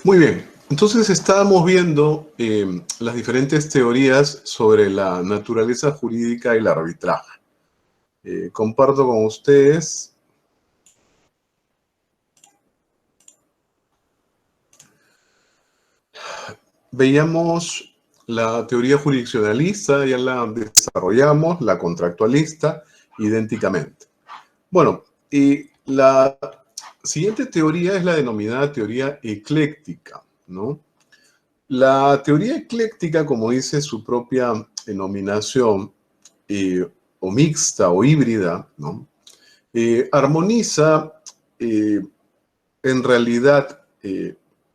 Muy bien, entonces estábamos viendo las diferentes teorías sobre la naturaleza jurídica del arbitraje. Comparto con ustedes. Veíamos la teoría jurisdiccionalista, ya la desarrollamos, la contractualista, idénticamente. Bueno, la siguiente teoría es la denominada teoría ecléctica, ¿no? La teoría ecléctica, como dice su propia denominación, o mixta o híbrida, ¿no? Armoniza en realidad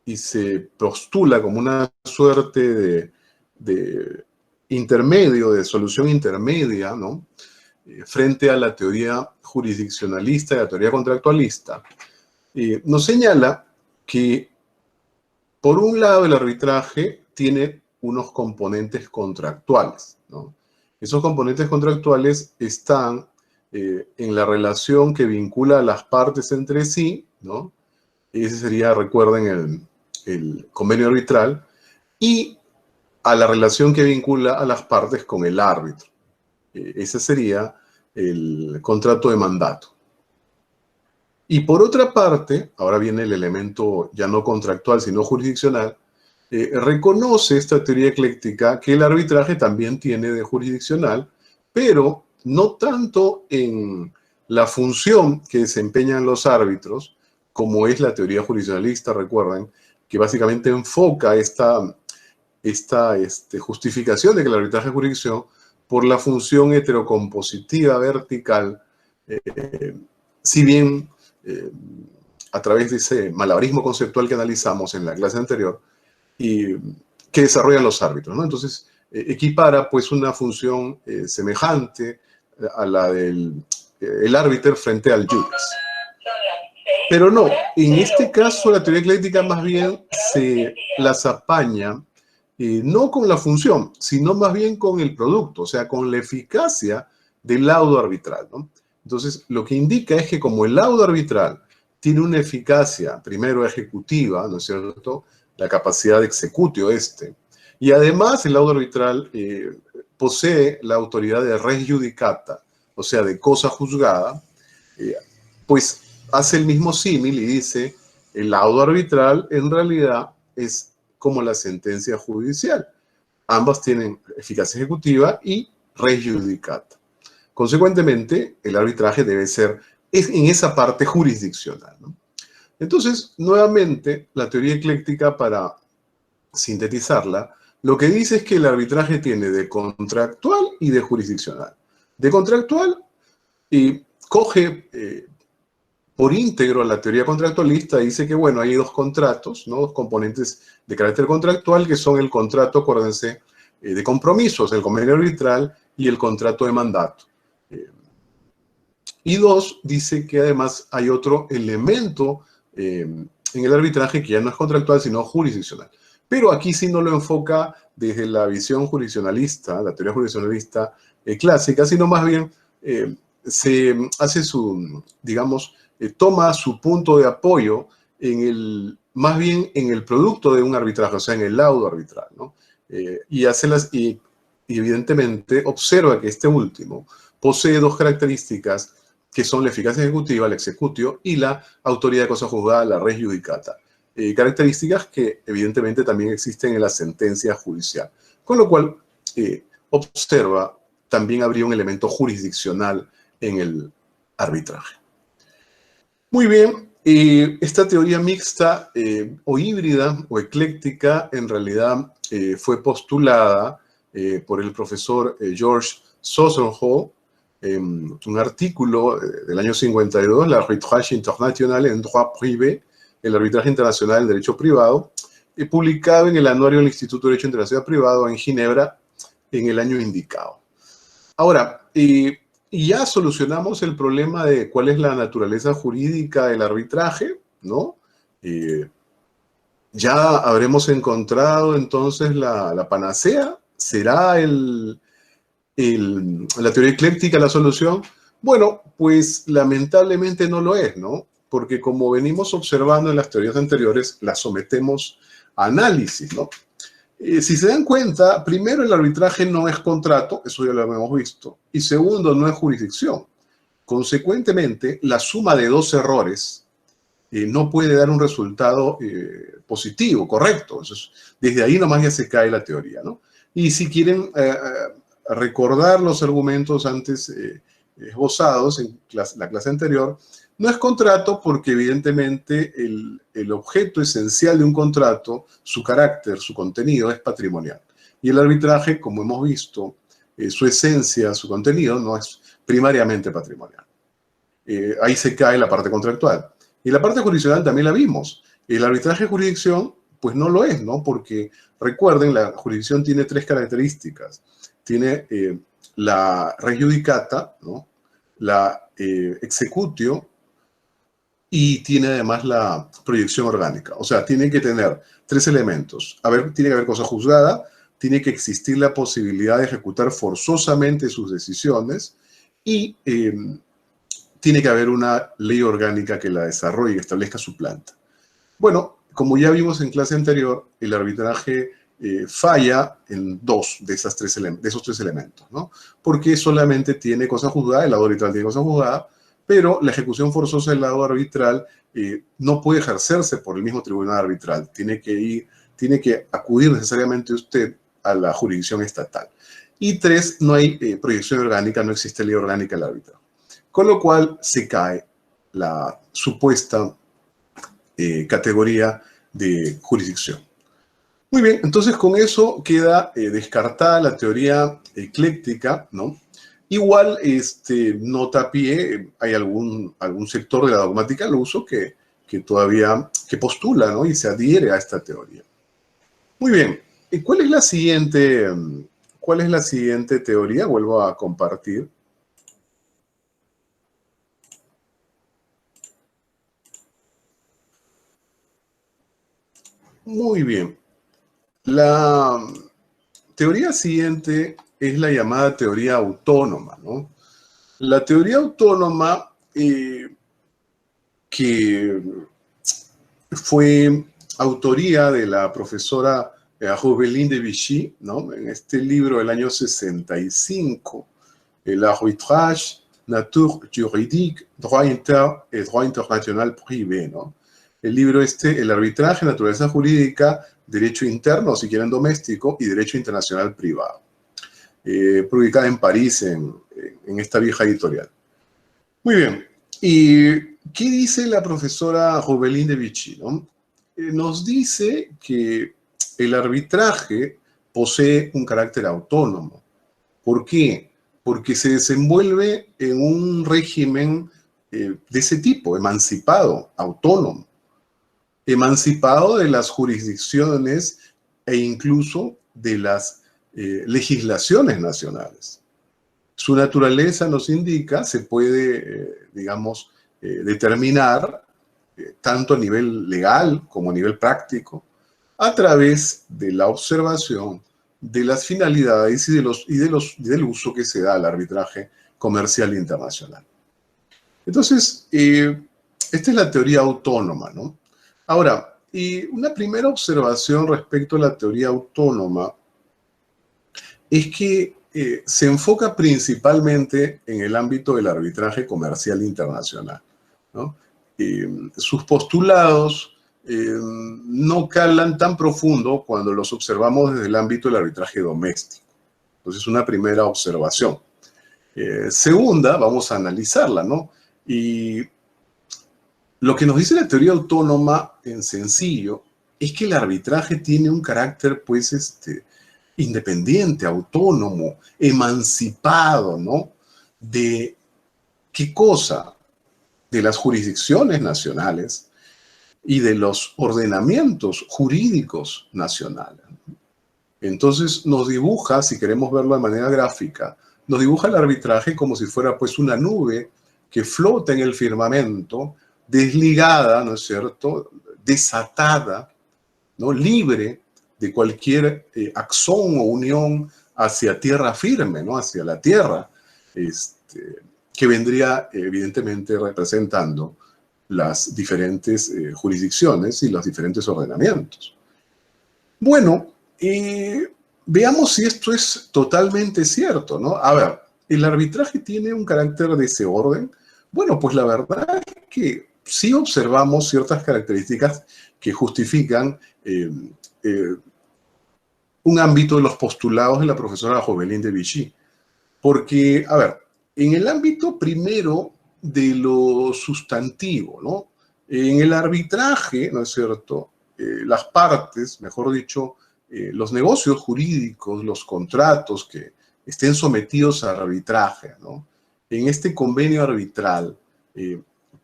y se postula como una suerte de intermedio, de solución intermedia, ¿no? Frente a la teoría jurisdiccionalista y la teoría contractualista. Nos señala que, por un lado, el arbitraje tiene unos componentes contractuales, ¿no? Esos componentes contractuales están en la relación que vincula a las partes entre sí, ¿no? Ese sería, recuerden, el convenio arbitral, y a la relación que vincula a las partes con el árbitro. Ese sería el contrato de mandato. Y por otra parte, ahora viene el elemento ya no contractual, sino jurisdiccional, reconoce esta teoría ecléctica que el arbitraje también tiene de jurisdiccional, pero no tanto en la función que desempeñan los árbitros, como es la teoría jurisdiccionalista, recuerden, que básicamente enfoca esta justificación de que el arbitraje es jurisdicción por la función heterocompositiva vertical, si bien a través de ese malabarismo conceptual que analizamos en la clase anterior, y que desarrollan los árbitros, ¿no? Entonces, equipara pues una función semejante a la del árbitro frente al juris. Pero no, en este caso la teoría ecléctica más bien se las apaña no con la función, sino más bien con el producto, o sea, con la eficacia del laudo arbitral, ¿no? Entonces, lo que indica es que como el laudo arbitral tiene una eficacia, primero ejecutiva, ¿no es cierto?, la capacidad de executio y además el laudo arbitral posee la autoridad de res judicata, o sea, de cosa juzgada, pues hace el mismo símil y dice, el laudo arbitral en realidad es como la sentencia judicial. Ambas tienen eficacia ejecutiva y res judicata. Consecuentemente, el arbitraje debe ser en esa parte jurisdiccional, ¿no? Entonces, nuevamente, la teoría ecléctica, para sintetizarla, lo que dice es que el arbitraje tiene de contractual y de jurisdiccional. De contractual, y coge por íntegro la teoría contractualista, dice que, bueno, hay dos contratos, ¿no? Dos componentes de carácter contractual, que son el contrato, acuérdense, de compromisos, el convenio arbitral y el contrato de mandato. Y dos, dice que además hay otro elemento en el arbitraje que ya no es contractual, sino jurisdiccional. Pero aquí sí no lo enfoca desde la visión jurisdiccionalista, la teoría jurisdiccionalista clásica, sino más bien se hace digamos, toma su punto de apoyo más bien en el producto de un arbitraje, o sea, en el laudo arbitral, ¿no? Y evidentemente observa que este último posee dos características que son la eficacia ejecutiva, el executio, y la autoridad de cosa juzgada, la res judicata. Características que evidentemente también existen en la sentencia judicial. Con lo cual, observa, también habría un elemento jurisdiccional en el arbitraje. Muy bien, esta teoría mixta o híbrida o ecléctica en realidad fue postulada por el profesor George Sossenhall, un artículo del año 52, la Arbitrage International en Droit Privé, el arbitraje internacional en derecho privado, publicado en el anuario del Instituto de Derecho Internacional Privado en Ginebra en el año indicado. Ahora, ya solucionamos el problema de cuál es la naturaleza jurídica del arbitraje, ¿no? Ya habremos encontrado entonces la panacea. ¿Será la teoría ecléctica la solución? Bueno, pues lamentablemente no lo es, ¿no? porque como venimos observando en las teorías anteriores, las sometemos a análisis, ¿no? Si se dan cuenta, primero, el arbitraje no es contrato, eso ya lo hemos visto, y segundo, no es jurisdicción. Consecuentemente, la suma de dos errores no puede dar un resultado positivo, correcto. Entonces, desde ahí nomás ya se cae la teoría, ¿no? Y si quieren recordar los argumentos antes esbozados en la clase anterior, no es contrato porque evidentemente el objeto esencial de un contrato, su carácter, su contenido es patrimonial. Y el arbitraje, como hemos visto, su esencia, su contenido no es primariamente patrimonial. Ahí se cae la parte contractual. Y la parte jurisdiccional también la vimos. El arbitraje de jurisdicción, pues no lo es, ¿no? Porque recuerden, la jurisdicción tiene tres características. Tiene la res judicata, ¿no? La executio, y tiene además la proyección orgánica. O sea, tiene que tener tres elementos. Tiene que haber cosa juzgada, tiene que existir la posibilidad de ejecutar forzosamente sus decisiones y tiene que haber una ley orgánica que la desarrolle y establezca su planta. Bueno, como ya vimos en clase anterior, el arbitraje falla en dos de esos tres elementos, ¿no? Porque solamente tiene cosa juzgada, el lado arbitral tiene cosa juzgada, pero la ejecución forzosa del lado arbitral no puede ejercerse por el mismo tribunal arbitral. Tiene que acudir necesariamente usted a la jurisdicción estatal. Y tres, no hay proyección orgánica, no existe ley orgánica del arbitraje. Con lo cual se cae la supuesta categoría de jurisdicción. Muy bien, entonces con eso queda descartada la teoría ecléctica, ¿no? Igual, nota a pie, hay algún sector de la dogmática al uso que todavía postula, ¿no? Y se adhiere a esta teoría. Muy bien, ¿cuál es la siguiente teoría? Vuelvo a compartir. Muy bien. La teoría siguiente es la llamada teoría autónoma, ¿no? La teoría autónoma que fue autoría de la profesora Robelin de Vichy, ¿no? En este libro del año 65, El arbitrage, nature juridique, droit interne et droit international privé, ¿no? El libro El arbitraje, naturaleza jurídica, derecho interno, si quieren doméstico, y derecho internacional privado. Publicada en París en esta vieja editorial. Muy bien. ¿Y qué dice la profesora Robelin de Vichy, ¿no? Nos dice que el arbitraje posee un carácter autónomo. ¿Por qué? Porque se desenvuelve en un régimen de ese tipo, emancipado, autónomo. Emancipado de las jurisdicciones e incluso de las legislaciones nacionales. Su naturaleza nos indica, se puede, determinar tanto a nivel legal como a nivel práctico, a través de la observación de las finalidades y del uso que se da al arbitraje comercial internacional. Entonces, esta es la teoría autónoma, ¿no? Ahora, y una primera observación respecto a la teoría autónoma es que se enfoca principalmente en el ámbito del arbitraje comercial internacional, ¿no? Sus postulados no calan tan profundo cuando los observamos desde el ámbito del arbitraje doméstico. Entonces, una primera observación. Segunda, vamos a analizarla, ¿no? Y lo que nos dice la teoría autónoma, en sencillo, es que el arbitraje tiene un carácter, pues, independiente, autónomo, emancipado, ¿no? ¿De qué cosa? De las jurisdicciones nacionales y de los ordenamientos jurídicos nacionales. Entonces nos dibuja, si queremos verlo de manera gráfica, nos dibuja el arbitraje como si fuera pues una nube que flota en el firmamento, desligada, ¿no es cierto?, desatada, ¿no?, libre de cualquier axón o unión hacia tierra firme, ¿no?, hacia la tierra, que vendría evidentemente representando las diferentes jurisdicciones y los diferentes ordenamientos. Bueno, veamos si esto es totalmente cierto, ¿no? A ver, ¿el arbitraje tiene un carácter de ese orden? Bueno, pues la verdad es que sí observamos ciertas características que justifican un ámbito de los postulados de la profesora Jovelyn de Vichy. Porque, a ver, en el ámbito primero de lo sustantivo, ¿no? En el arbitraje, ¿no es cierto? Las partes, mejor dicho, los negocios jurídicos, los contratos que estén sometidos a arbitraje, ¿no? En este convenio arbitral,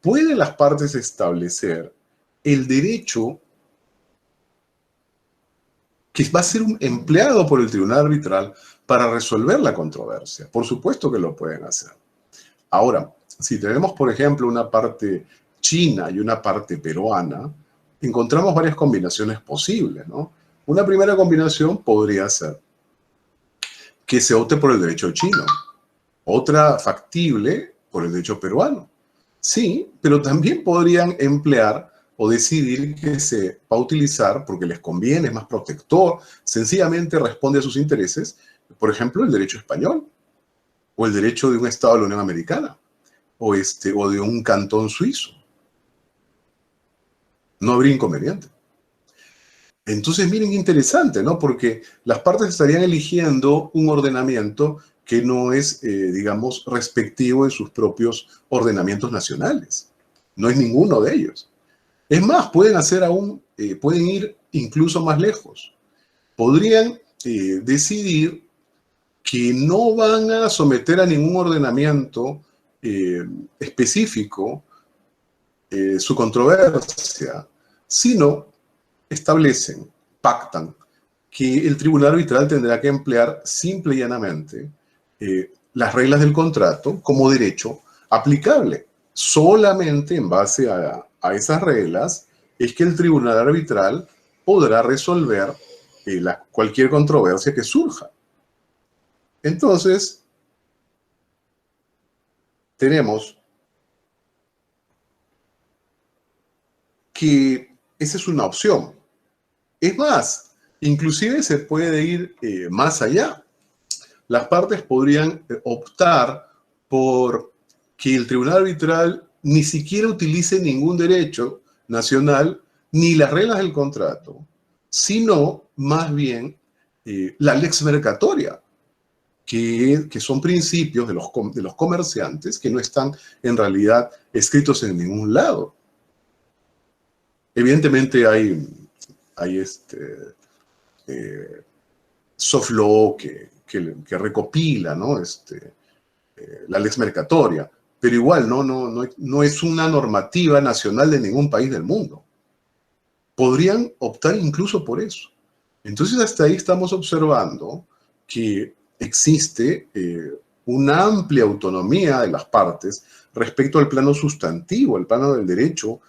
pueden las partes establecer el derecho que va a ser empleado por el tribunal arbitral para resolver la controversia. Por supuesto que lo pueden hacer. Ahora, si tenemos, por ejemplo, una parte china y una parte peruana, encontramos varias combinaciones posibles, ¿no? Una primera combinación podría ser que se opte por el derecho chino, otra factible por el derecho peruano. Sí, pero también podrían emplear o decidir que se va a utilizar porque les conviene, es más protector, sencillamente responde a sus intereses, por ejemplo, el derecho español, o el derecho de un Estado de la Unión Americana, o de un cantón suizo. No habría inconveniente. Entonces, miren qué interesante, ¿no? Porque las partes estarían eligiendo un ordenamiento que no es, digamos, respectivo de sus propios ordenamientos nacionales. No es ninguno de ellos. Es más, pueden ir incluso más lejos. Podrían decidir que no van a someter a ningún ordenamiento específico su controversia, sino establecen, pactan, que el tribunal arbitral tendrá que emplear simple y llanamente las reglas del contrato como derecho aplicable. Solamente en base a esas reglas es que el tribunal arbitral podrá resolver cualquier controversia que surja. Entonces, tenemos que esa es una opción. Es más, inclusive se puede ir más allá. Las partes podrían optar por que el tribunal arbitral ni siquiera utilice ningún derecho nacional ni las reglas del contrato, sino más bien la lex mercatoria, que son principios de los comerciantes que no están en realidad escritos en ningún lado. Evidentemente hay soft law que recopila, ¿no? La lex mercatoria, pero igual no es una normativa nacional de ningún país del mundo. Podrían optar incluso por eso. Entonces hasta ahí estamos observando que existe una amplia autonomía de las partes respecto al plano sustantivo, el plano del derecho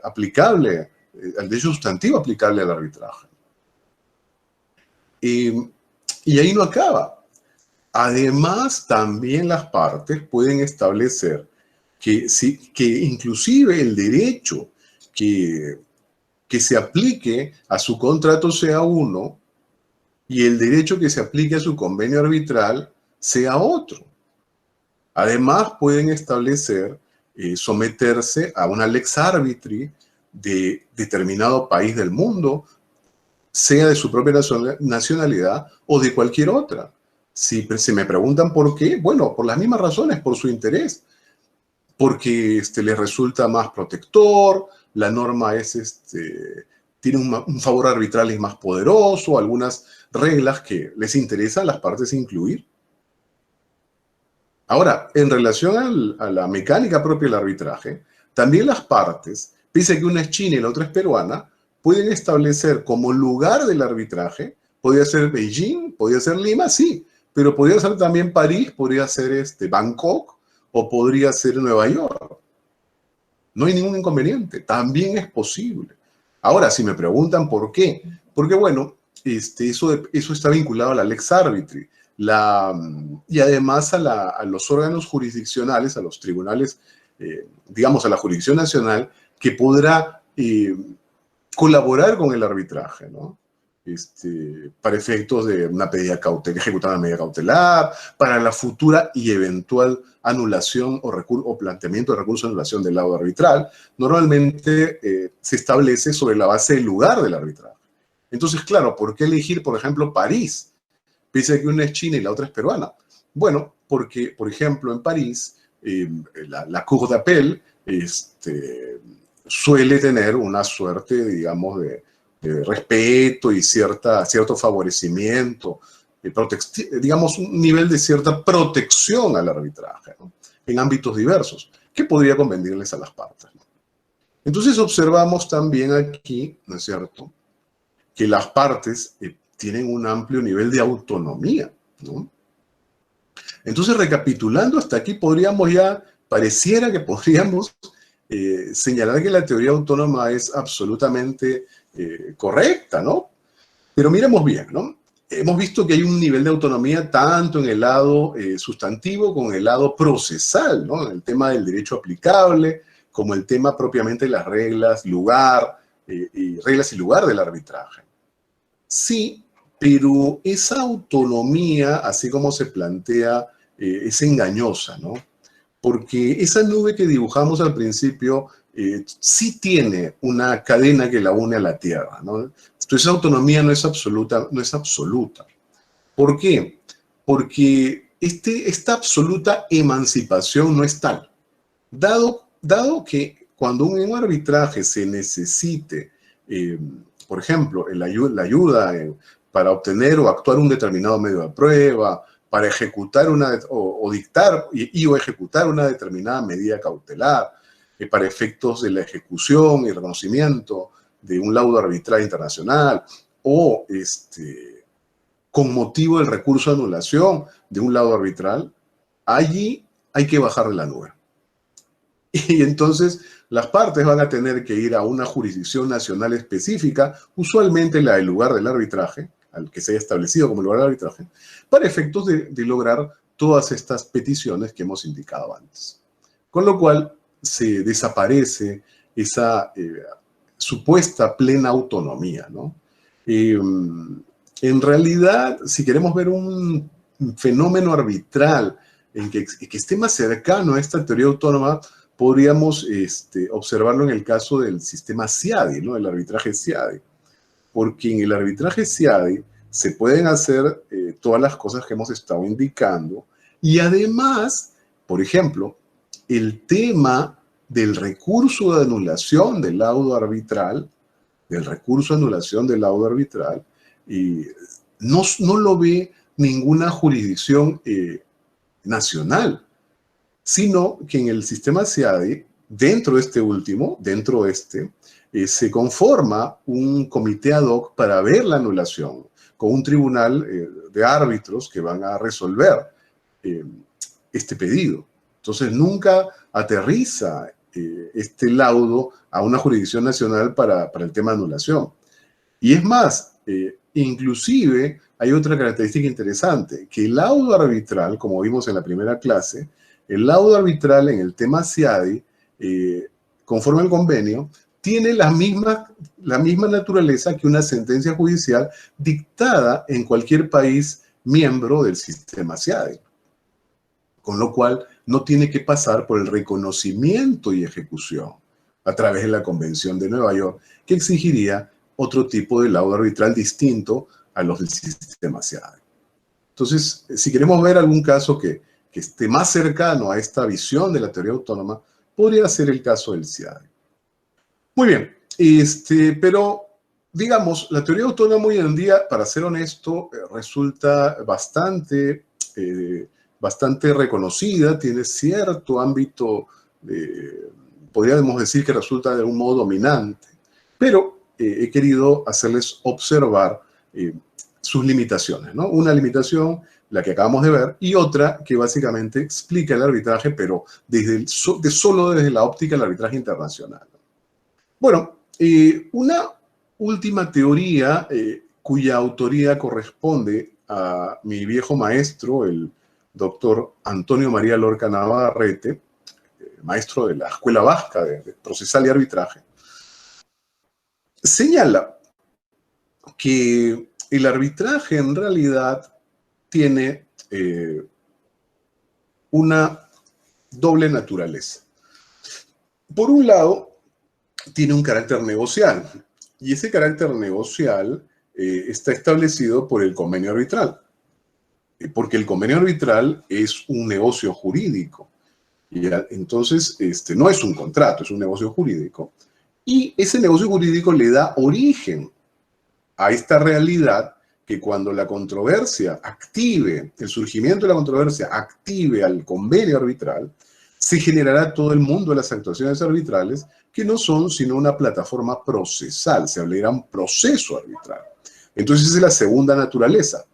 aplicable, al derecho sustantivo aplicable al arbitraje. Y ahí no acaba. Además, también las partes pueden establecer que inclusive el derecho que se aplique a su contrato sea uno y el derecho que se aplique a su convenio arbitral sea otro. Además, pueden establecer someterse a una lex arbitri de determinado país del mundo, sea de su propia nacionalidad o de cualquier otra. Si me preguntan por qué, bueno, por las mismas razones, por su interés. Porque les resulta más protector, la norma tiene un favor arbitral y más poderoso, algunas reglas que les interesa a las partes incluir. Ahora, en relación a la mecánica propia del arbitraje, también las partes, pese a que una es china y la otra es peruana, pueden establecer como lugar del arbitraje, podría ser Beijing, podría ser Lima, sí, pero podría ser también París, podría ser Bangkok o podría ser Nueva York. No hay ningún inconveniente, también es posible. Ahora, si me preguntan por qué, porque bueno, eso está vinculado a la lex arbitri, y además a los órganos jurisdiccionales, a los tribunales digamos, a la jurisdicción nacional que podrá colaborar con el arbitraje, ¿no? Para efectos de una pedida cautelar, ejecutar una medida cautelar, para la futura y eventual anulación o planteamiento de recurso de anulación del laudo arbitral, normalmente se establece sobre la base del lugar del arbitraje. Entonces, claro, ¿por qué elegir, por ejemplo, París? Pese a que una es china y la otra es peruana. Bueno, porque, por ejemplo, en París, la Cour d'appel suele tener una suerte, digamos, de respeto y cierto favorecimiento, digamos, un nivel de cierta protección al arbitraje, ¿no? En ámbitos diversos, que podría convenirles a las partes, ¿no? Entonces observamos también aquí, ¿no es cierto?, que las partes tienen un amplio nivel de autonomía, ¿no? Entonces, recapitulando hasta aquí, pareciera que podríamos señalar que la teoría autónoma es absolutamente correcta, ¿no? Pero miremos bien, ¿no? Hemos visto que hay un nivel de autonomía tanto en el lado sustantivo como en el lado procesal, ¿no? En el tema del derecho aplicable, como el tema propiamente de las reglas, reglas y lugar del arbitraje. Sí, pero esa autonomía, así como se plantea, es engañosa, ¿no? Porque esa nube que dibujamos al principio sí tiene una cadena que la une a la Tierra, ¿no? Entonces, esa autonomía no es absoluta, no es absoluta. ¿Por qué? Porque esta absoluta emancipación no es tal. Dado que cuando en un arbitraje se necesite, por ejemplo, la ayuda para obtener o actuar un determinado medio de prueba, para ejecutar dictar o ejecutar una determinada medida cautelar, para efectos de la ejecución y reconocimiento de un laudo arbitral internacional, o con motivo del recurso de anulación de un laudo arbitral, allí hay que bajar de la nube. Y entonces las partes van a tener que ir a una jurisdicción nacional específica, usualmente la del lugar del arbitraje, al que se haya establecido como lugar del arbitraje, para efectos de lograr todas estas peticiones que hemos indicado antes. Con lo cual se desaparece esa supuesta plena autonomía, ¿no? En realidad, si queremos ver un fenómeno arbitral que esté más cercano a esta teoría autónoma, podríamos observarlo en el caso del sistema CIADI, ¿no? El arbitraje CIADI. Porque en el arbitraje CIADI se pueden hacer todas las cosas que hemos estado indicando y además, por ejemplo, el tema del recurso de anulación del laudo arbitral, no lo ve ninguna jurisdicción nacional, sino que en el sistema CIADI, dentro se conforma un comité ad hoc para ver la anulación, con un tribunal de árbitros que van a resolver este pedido. Entonces, nunca aterriza este laudo a una jurisdicción nacional para el tema de anulación. Y es más, inclusive hay otra característica interesante, que el laudo arbitral, como vimos en la primera clase, el laudo arbitral en el tema CIADI, conforme al convenio, tiene la misma naturaleza que una sentencia judicial dictada en cualquier país miembro del sistema CIADI. Con lo cual, no tiene que pasar por el reconocimiento y ejecución a través de la Convención de Nueva York, que exigiría otro tipo de laudo arbitral distinto a los del sistema CIADI. Entonces, si queremos ver algún caso que esté más cercano a esta visión de la teoría autónoma, podría ser el caso del CIADI. Muy bien, pero digamos, la teoría autónoma hoy en día, para ser honesto, resulta bastante reconocida, tiene cierto ámbito, podríamos decir que resulta de algún modo dominante, pero he querido hacerles observar sus limitaciones, ¿no? Una limitación, la que acabamos de ver, y otra que básicamente explica el arbitraje, pero solo desde la óptica del arbitraje internacional. Bueno, una última teoría cuya autoría corresponde a mi viejo maestro, el doctor Antonio María Lorca Navarrete, maestro de la Escuela Vasca de Procesal y Arbitraje, señala que el arbitraje en realidad tiene una doble naturaleza. Por un lado, tiene un carácter negocial, y ese carácter negocial está establecido por el convenio arbitral, porque el convenio arbitral es un negocio jurídico. Y entonces, no es un contrato, es un negocio jurídico. Y ese negocio jurídico le da origen a esta realidad que cuando la controversia active, el surgimiento de la controversia active al convenio arbitral, se generará todo el mundo de las actuaciones arbitrales que no son sino una plataforma procesal, se hablará un proceso arbitral. Entonces esa es la segunda naturaleza.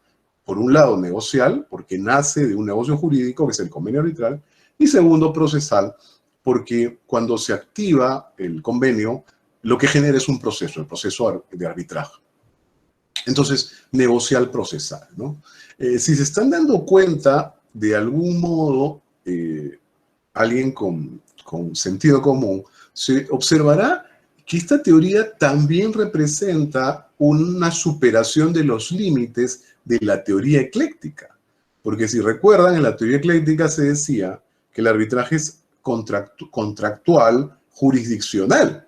Por un lado, negocial, porque nace de un negocio jurídico, que es el convenio arbitral, y segundo, procesal, porque cuando se activa el convenio, lo que genera es un proceso, el proceso de arbitraje. Entonces, negocial procesal, ¿no? Si se están dando cuenta, de algún modo, alguien con sentido común, se observará que esta teoría también representa una superación de los límites de la teoría ecléctica. Porque si recuerdan, en la teoría ecléctica se decía que el arbitraje es contractual jurisdiccional.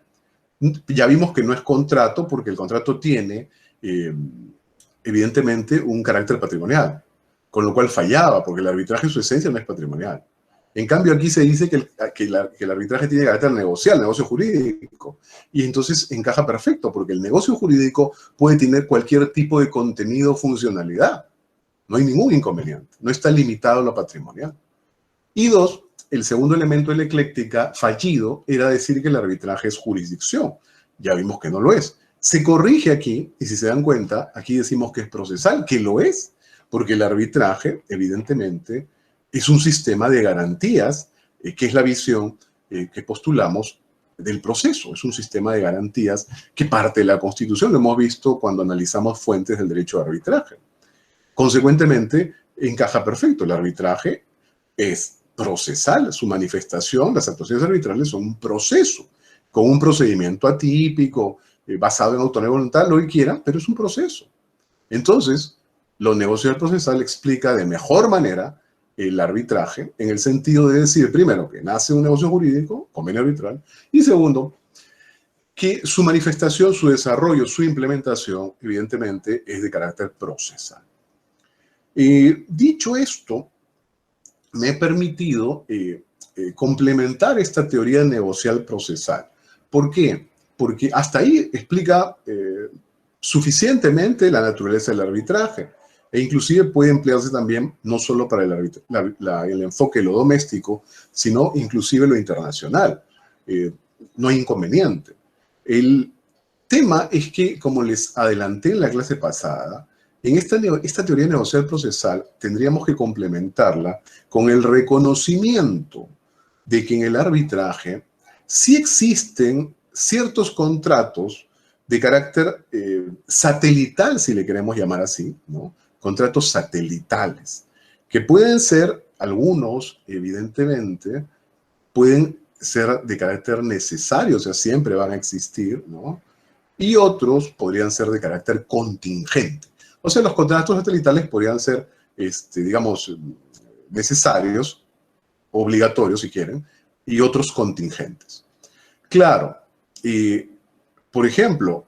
Ya vimos que no es contrato porque el contrato tiene, evidentemente, un carácter patrimonial, con lo cual fallaba, porque el arbitraje en su esencia no es patrimonial. En cambio, aquí se dice que el arbitraje tiene carácter negocial, negocio jurídico, y entonces encaja perfecto, porque el negocio jurídico puede tener cualquier tipo de contenido o funcionalidad. No hay ningún inconveniente, no está limitado a lo patrimonial. Y dos, el segundo elemento de la ecléctica fallido era decir que el arbitraje es jurisdicción. Ya vimos que no lo es. Se corrige aquí, y si se dan cuenta, aquí decimos que es procesal, que lo es, porque el arbitraje, evidentemente, es un sistema de garantías, que es la visión que postulamos del proceso. Es un sistema de garantías que parte de la Constitución. Lo hemos visto cuando analizamos fuentes del derecho de arbitraje. Consecuentemente, encaja perfecto. El arbitraje es procesal, su manifestación, las actuaciones arbitrales son un proceso, con un procedimiento atípico, basado en autonomía voluntad, lo que quieran, pero es un proceso. Entonces, lo negocial procesal explica de mejor manera el arbitraje, en el sentido de decir, primero, que nace un negocio jurídico, convenio arbitral, y segundo, que su manifestación, su desarrollo, su implementación, evidentemente, es de carácter procesal. Dicho esto, me he permitido complementar esta teoría negocial procesal. ¿Por qué? Porque hasta ahí explica suficientemente la naturaleza del arbitraje, e inclusive puede emplearse también no solo para el enfoque de lo doméstico, sino inclusive lo internacional. No hay inconveniente. El tema es que, como les adelanté en la clase pasada, en esta teoría negocial procesal tendríamos que complementarla con el reconocimiento de que en el arbitraje sí existen ciertos contratos de carácter satelital, si le queremos llamar así, ¿no? Contratos satelitales, que pueden ser, algunos, evidentemente, pueden ser de carácter necesario, o sea, siempre van a existir, ¿no? Y otros podrían ser de carácter contingente. O sea, los contratos satelitales podrían ser, digamos, necesarios, obligatorios si quieren, y otros contingentes. Claro, por ejemplo,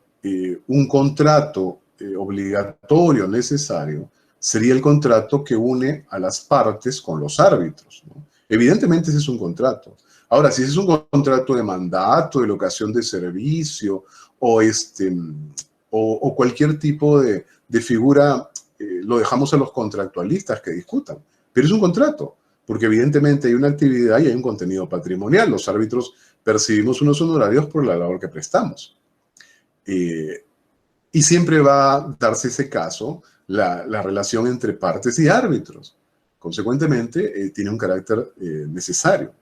un contrato obligatorio necesario sería el contrato que une a las partes con los árbitros, ¿no? Evidentemente ese es un contrato. Ahora, si ese es un contrato de mandato, de locación de servicio, o cualquier tipo de figura, lo dejamos a los contractualistas que discutan. Pero es un contrato, porque evidentemente hay una actividad y hay un contenido patrimonial. Los árbitros percibimos unos honorarios por la labor que prestamos. Y siempre va a darse ese caso, la relación entre partes y árbitros. Consecuentemente, tiene un carácter necesario.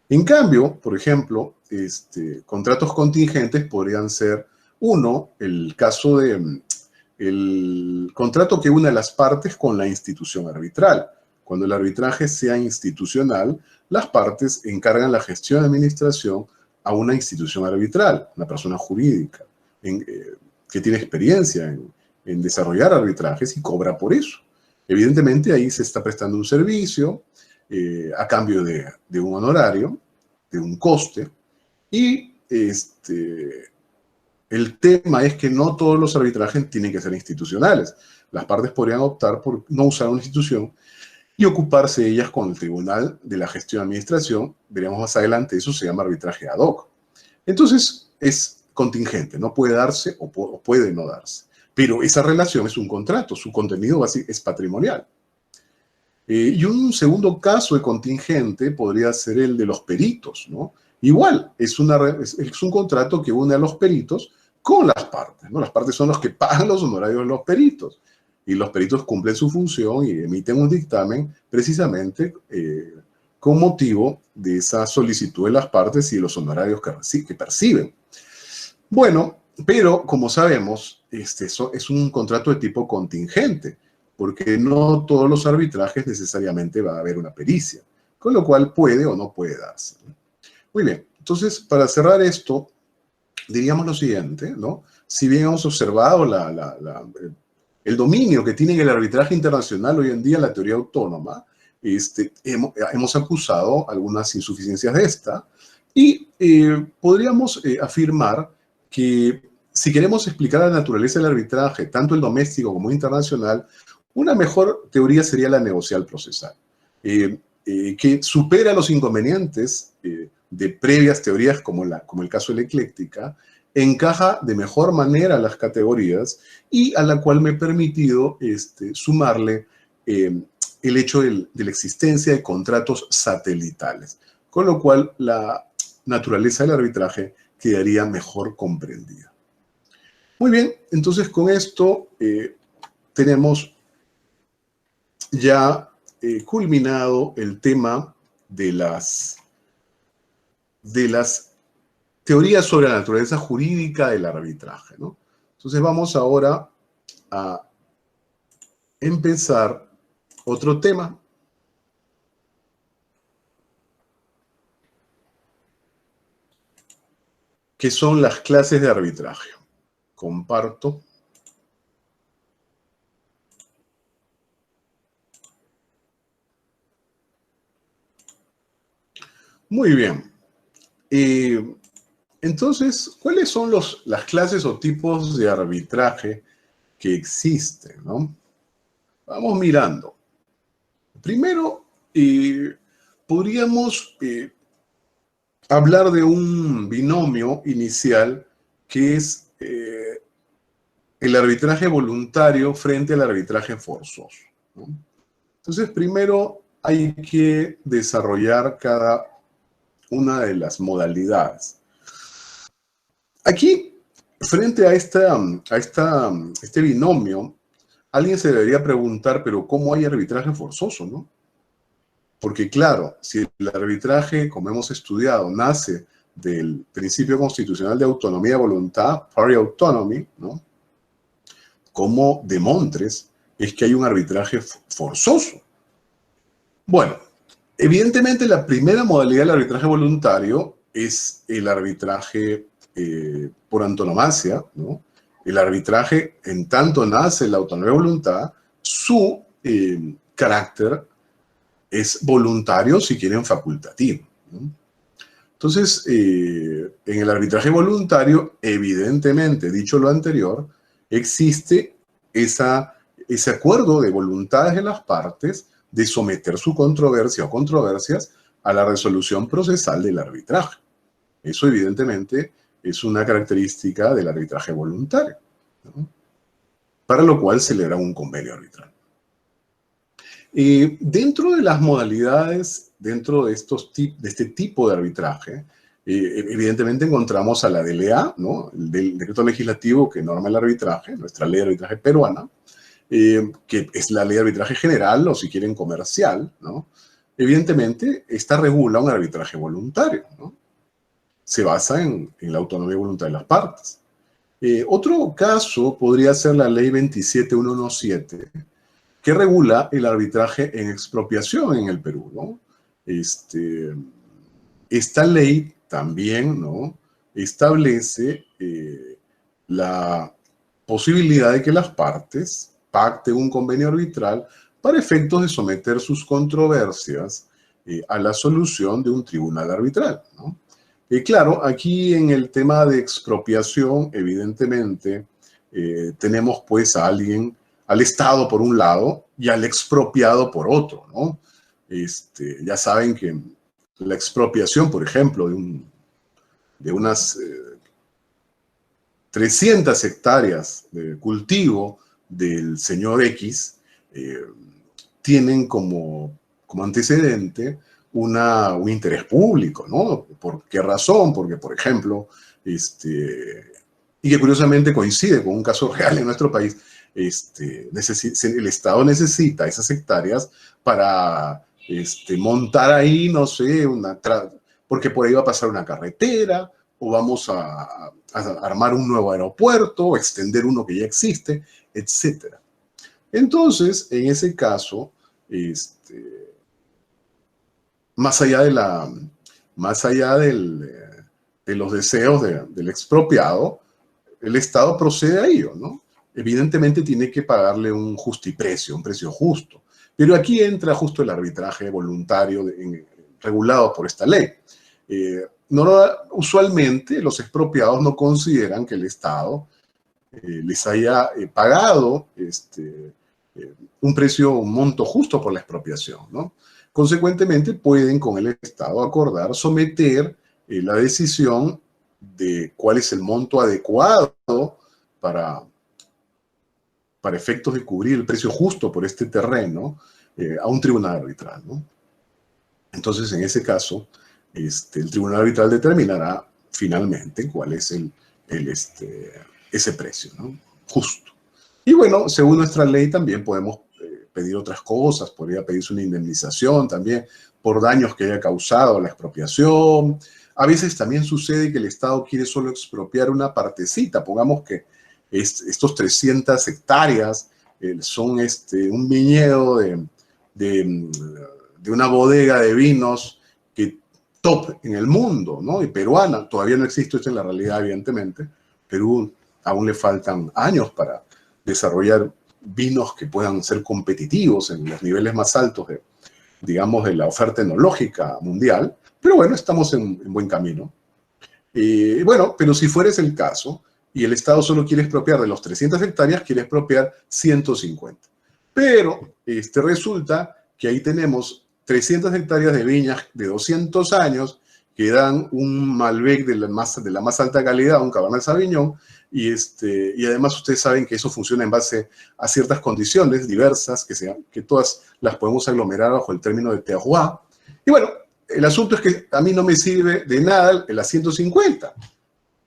En cambio, por ejemplo, contratos contingentes podrían ser, uno, el caso de el contrato que une a las partes con la institución arbitral. Cuando el arbitraje sea institucional, las partes encargan la gestión de administración a una institución arbitral, una persona jurídica, que tiene experiencia en desarrollar arbitrajes y cobra por eso. Evidentemente, ahí se está prestando un servicio a cambio de un honorario, de un coste, y el tema es que no todos los arbitrajes tienen que ser institucionales. Las partes podrían optar por no usar una institución y ocuparse ellas con el Tribunal de la Gestión de Administración. Veremos más adelante, eso se llama arbitraje ad hoc. Entonces, es contingente, no puede darse o puede no darse. Pero esa relación es un contrato, su contenido es patrimonial. Y un segundo caso de contingente podría ser el de los peritos, ¿no? Igual, es un contrato que une a los peritos con las partes, ¿no? Las partes son los que pagan los honorarios de los peritos. Y los peritos cumplen su función y emiten un dictamen precisamente con motivo de esa solicitud de las partes y los honorarios que perciben. Bueno, pero como sabemos, eso es un contrato de tipo contingente, porque no todos los arbitrajes necesariamente va a haber una pericia, con lo cual puede o no puede darse. Muy bien, entonces para cerrar esto, diríamos lo siguiente, ¿no? Si bien hemos observado el dominio que tiene el arbitraje internacional hoy en día la teoría autónoma, hemos acusado algunas insuficiencias de esta y podríamos afirmar que si queremos explicar la naturaleza del arbitraje, tanto el doméstico como el internacional, una mejor teoría sería la negocial procesal, que supera los inconvenientes de previas teorías como el caso de la ecléctica, encaja de mejor manera las categorías y a la cual me he permitido sumarle el hecho de la existencia de contratos satelitales, con lo cual la naturaleza del arbitraje quedaría mejor comprendida. Muy bien, entonces con esto tenemos ya culminado el tema de las teorías sobre la naturaleza jurídica del arbitraje, ¿no? Entonces vamos ahora a empezar otro tema que son las clases de arbitraje. Comparto. Muy bien. Entonces, ¿cuáles son las clases o tipos de arbitraje que existen, ¿no? Vamos mirando. Primero, podríamos hablar de un binomio inicial que es el arbitraje voluntario frente al arbitraje forzoso, ¿no? Entonces, primero hay que desarrollar cada una de las modalidades. Aquí, frente a este binomio, alguien se debería preguntar, pero ¿cómo hay arbitraje forzoso, no? Porque claro, si el arbitraje, como hemos estudiado, nace del principio constitucional de autonomía y voluntad, party autonomy, ¿no? ¿Cómo demontres es que hay un arbitraje forzoso? Bueno, evidentemente la primera modalidad del arbitraje voluntario es el arbitraje por antonomasia, ¿no? El arbitraje, en tanto nace la autonomía y voluntad, su carácter es voluntario, si quieren, facultativo, ¿no? Entonces, en el arbitraje voluntario, evidentemente, dicho lo anterior, existe ese acuerdo de voluntades de las partes de someter su controversia o controversias a la resolución procesal del arbitraje. Eso, evidentemente, es una característica del arbitraje voluntario, ¿no? Para lo cual celebra un convenio arbitral. Dentro de las modalidades, dentro de este tipo de arbitraje, evidentemente encontramos a la DLA, ¿no? El decreto legislativo que norma el arbitraje, nuestra ley de arbitraje peruana, que es la ley de arbitraje general o, si quieren, comercial, ¿no? Evidentemente, esta regula un arbitraje voluntario, ¿no? Se basa en la autonomía y voluntad de las partes. Otro caso podría ser la ley 27117, que regula el arbitraje en expropiación en el Perú, ¿no? Esta ley también, ¿no?, establece la posibilidad de que las partes pacten un convenio arbitral para efectos de someter sus controversias a la solución de un tribunal arbitral, ¿no? Claro, aquí en el tema de expropiación, evidentemente, tenemos pues a alguien, al Estado por un lado y al expropiado por otro, ¿no? Ya saben que la expropiación, por ejemplo, de unas 300 hectáreas de cultivo del señor X, tienen como antecedente un interés público, ¿no? ¿Por qué razón? Porque, por ejemplo, y que curiosamente coincide con un caso real en nuestro país, el Estado necesita esas hectáreas para montar ahí, no sé, porque por ahí va a pasar una carretera, o vamos a armar un nuevo aeropuerto, o extender uno que ya existe, etc. Entonces, en ese caso, más allá de los deseos del expropiado, el Estado procede a ello, ¿no? Evidentemente tiene que pagarle un justiprecio, un precio justo. Pero aquí entra justo el arbitraje voluntario regulado por esta ley. Usualmente los expropiados no consideran que el Estado les haya pagado un precio, un monto justo por la expropiación, ¿no? Consecuentemente, pueden con el Estado acordar someter la decisión de cuál es el monto adecuado para efectos de cubrir el precio justo por este terreno a un tribunal arbitral, ¿no? Entonces, en ese caso, el tribunal arbitral determinará finalmente cuál es ese precio, ¿no?, justo. Y bueno, según nuestra ley también podemos pedir otras cosas, podría pedirse una indemnización también por daños que haya causado la expropiación. A veces también sucede que el Estado quiere solo expropiar una partecita, pongamos que estos 300 hectáreas son un viñedo de una bodega de vinos que top en el mundo, ¿no?, y peruana. Todavía no existe esto en la realidad, evidentemente. Perú aún le faltan años para desarrollar vinos que puedan ser competitivos en los niveles más altos digamos, de la oferta enológica mundial. Pero bueno, estamos en buen camino. Bueno, pero si fuera ese el caso, y el Estado solo quiere expropiar de los 300 hectáreas, quiere expropiar 150. Pero resulta que ahí tenemos 300 hectáreas de viñas de 200 años que dan un Malbec de la más alta calidad, un Cabernet Sauvignon, y además ustedes saben que eso funciona en base a ciertas condiciones diversas, que todas las podemos aglomerar bajo el término de terroir. Y bueno, el asunto es que a mí no me sirve de nada el 150,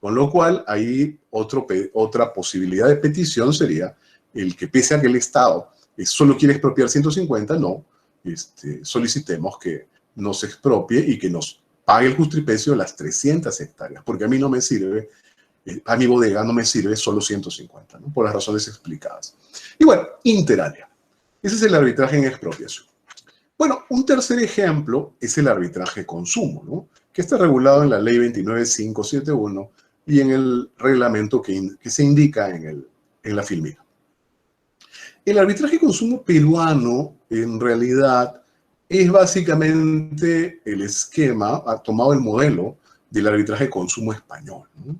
con lo cual ahí otra posibilidad de petición sería el que, pese a que el Estado solo quiere expropiar 150, no, solicitemos que nos expropie y que nos pague el justiprecio de las 300 hectáreas, porque a mí no me sirve, a mi bodega no me sirve solo 150, ¿no?, por las razones explicadas. Y bueno, inter alia. Ese es el arbitraje en expropiación. Bueno, un tercer ejemplo es el arbitraje consumo, ¿no?, que está regulado en la ley 29571 y en el reglamento que se indica en la FILMINA. El arbitraje consumo peruano, en realidad, es básicamente el esquema, ha tomado el modelo del arbitraje consumo español, ¿no?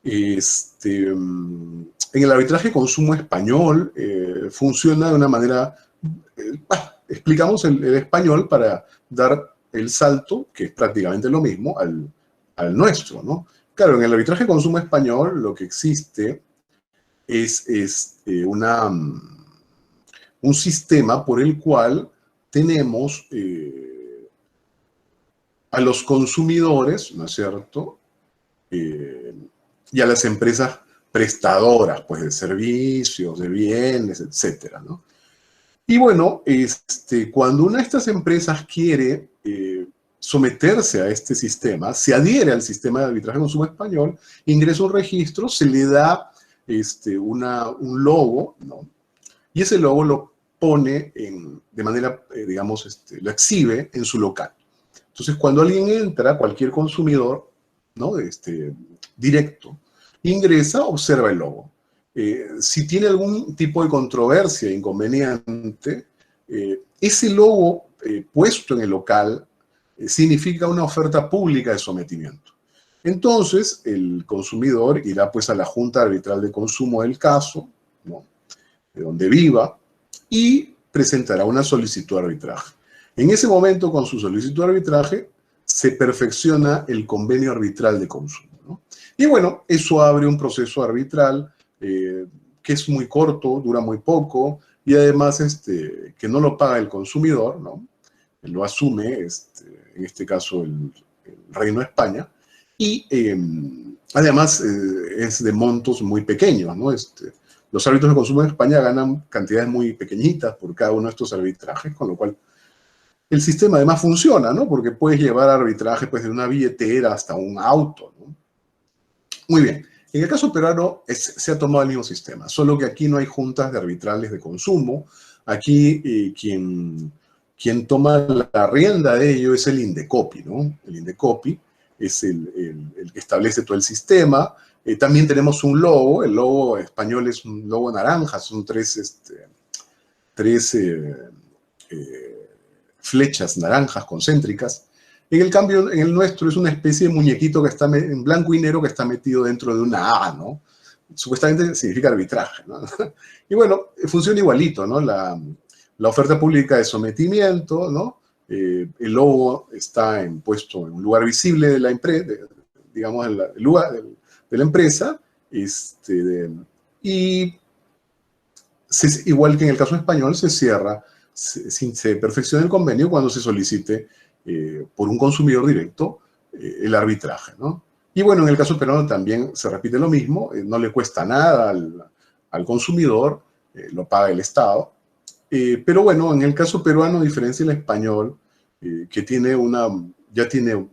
En el arbitraje consumo español funciona de una manera, explicamos el español para dar el salto, que es prácticamente lo mismo, al nuestro, ¿no? Claro, en el arbitraje consumo español lo que existe es un sistema por el cual tenemos a los consumidores, ¿no es cierto?, y a las empresas prestadoras, pues, de servicios, de bienes, etcétera, ¿no? Y bueno, cuando una de estas empresas quiere someterse a este sistema, se adhiere al sistema de arbitraje de consumo español, ingresa un registro, se le da un logo, ¿no?, y ese logo pone de manera, digamos, lo exhibe en su local. Entonces, cuando alguien entra, cualquier consumidor, ¿no? Directo, ingresa, observa el logo. Si tiene algún tipo de controversia, inconveniente, ese logo puesto en el local significa una oferta pública de sometimiento. Entonces, el consumidor irá pues a la Junta Arbitral de Consumo del caso, ¿no? De donde viva, y presentará una solicitud de arbitraje. En ese momento, con su solicitud de arbitraje, se perfecciona el convenio arbitral de consumo, ¿no? Y bueno, eso abre un proceso arbitral que es muy corto, dura muy poco, y además que no lo paga el consumidor, ¿no? Lo asume, en este caso, el Reino de España, y además es de montos muy pequeños, ¿no? Los árbitros de consumo en España ganan cantidades muy pequeñitas por cada uno de estos arbitrajes, con lo cual el sistema además funciona, ¿no? Porque puedes llevar arbitraje pues, de una billetera hasta un auto, ¿no? Muy bien. En el caso peruano se ha tomado el mismo sistema, solo que aquí no hay juntas de arbitrales de consumo. Aquí quien toma la rienda de ello es el Indecopi, ¿no? El Indecopi es el que establece todo el sistema. También tenemos un logo, el logo español es un logo naranja, son tres flechas naranjas concéntricas. En el cambio, en el nuestro es una especie de muñequito que está en blanco y negro que está metido dentro de una A, ¿no? Supuestamente significa arbitraje, ¿no? Y bueno, funciona igualito, ¿no? La oferta pública de sometimiento, ¿no? El logo está puesto en un lugar visible de la empresa, digamos, en el lugar de la empresa, y igual que en el caso español, se cierra, se perfecciona el convenio cuando se solicite por un consumidor directo el arbitraje, ¿no? Y bueno, en el caso peruano también se repite lo mismo, no le cuesta nada al consumidor, lo paga el Estado. Pero bueno, en el caso peruano, a diferencia del español, que ya tiene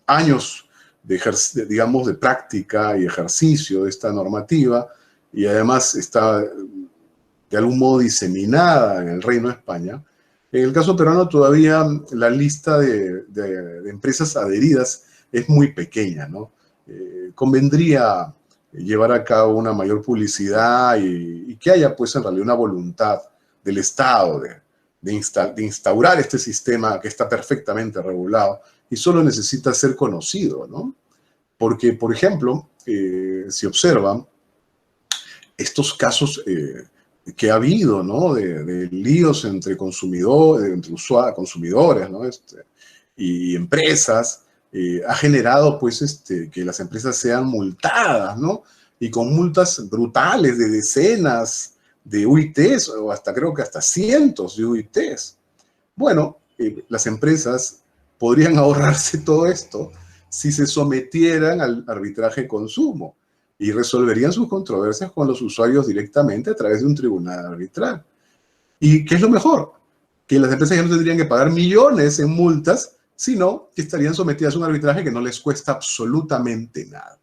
años digamos, de práctica y ejercicio de esta normativa, y además está de algún modo diseminada en el Reino de España. En el caso peruano todavía la lista de empresas adheridas es muy pequeña, ¿no? Convendría llevar a cabo una mayor publicidad y que haya, pues, en realidad una voluntad del Estado de instaurar este sistema que está perfectamente regulado y solo necesita ser conocido, ¿no? Porque, por ejemplo, si observan estos casos que ha habido, ¿no? De líos entre consumidores, consumidores, ¿no? Y empresas, ha generado, pues, que las empresas sean multadas, ¿no? Y con multas brutales de decenas de UITs, o creo que hasta cientos de UITs. Bueno, las empresas podrían ahorrarse todo esto si se sometieran al arbitraje de consumo y resolverían sus controversias con los usuarios directamente a través de un tribunal arbitral. ¿Y qué es lo mejor? Que las empresas ya no tendrían que pagar millones en multas, sino que estarían sometidas a un arbitraje que no les cuesta absolutamente nada.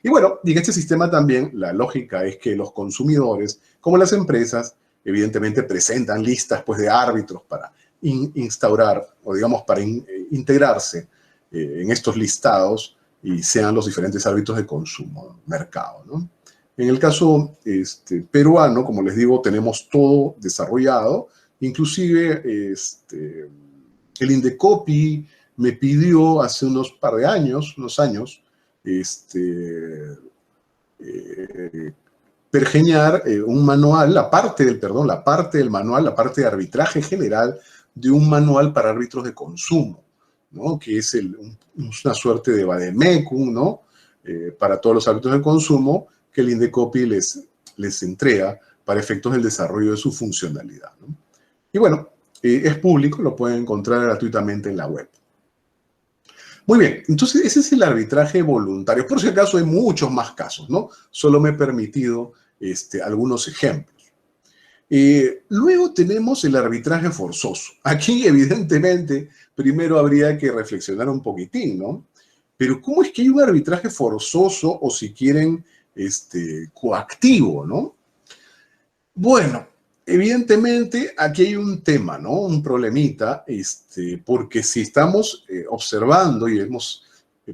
Y bueno, y en este sistema también la lógica es que los consumidores, como las empresas, evidentemente presentan listas, pues, de árbitros para instaurar, o digamos, para integrarse en estos listados y sean los diferentes árbitros de consumo, mercado, ¿no? En el caso peruano, como les digo, tenemos todo desarrollado, inclusive el Indecopi me pidió hace unos años, pergeñar un manual, la parte del manual, la parte de arbitraje general de un manual para árbitros de consumo, ¿no? Que es una suerte de vademecum, ¿no? Para todos los árbitros de consumo que el Indecopi les entrega para efectos del desarrollo de su funcionalidad, ¿no? Y bueno, es público, lo pueden encontrar gratuitamente en la web. Muy bien, entonces ese es el arbitraje voluntario. Por si acaso hay muchos más casos, ¿no? Solo me he permitido algunos ejemplos. Luego tenemos el arbitraje forzoso. Aquí, evidentemente, primero habría que reflexionar un poquitín, ¿no? Pero ¿cómo es que hay un arbitraje forzoso o, si quieren, coactivo, ¿no? Bueno, Evidentemente, aquí hay un tema, ¿no? Un problemita, porque si estamos observando y hemos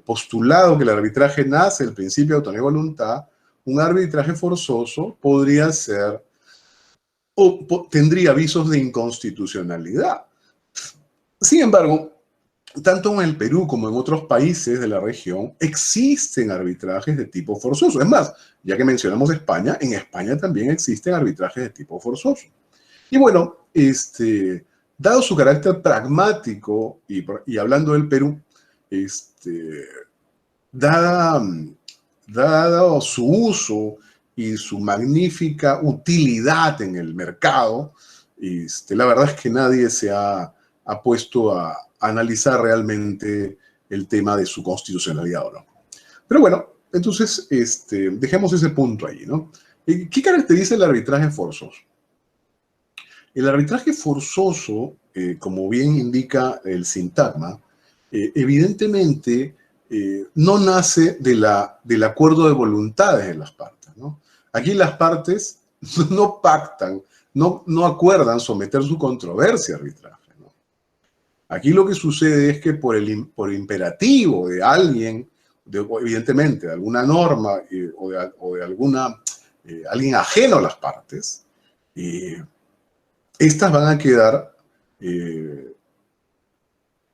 postulado que el arbitraje nace del principio de autonomía y voluntad, un arbitraje forzoso podría ser o tendría visos de inconstitucionalidad. Sin embargo, tanto en el Perú como en otros países de la región existen arbitrajes de tipo forzoso. Es más, ya que mencionamos España, en España también existen arbitrajes de tipo forzoso. Y bueno, dado su carácter pragmático y hablando del Perú, dado su uso y su magnífica utilidad en el mercado, la verdad es que nadie se ha puesto a analizar realmente el tema de su constitucionalidad o no. Pero bueno, entonces dejemos ese punto ahí, ¿no? ¿Qué caracteriza el arbitraje forzoso? El arbitraje forzoso, como bien indica el sintagma, evidentemente no nace del acuerdo de voluntades de las partes, ¿no? Aquí las partes no pactan, no acuerdan someter su controversia a arbitraje, ¿no? Aquí lo que sucede es que por imperativo de alguien, evidentemente de alguna norma o de alguien ajeno a las partes, estas van a quedar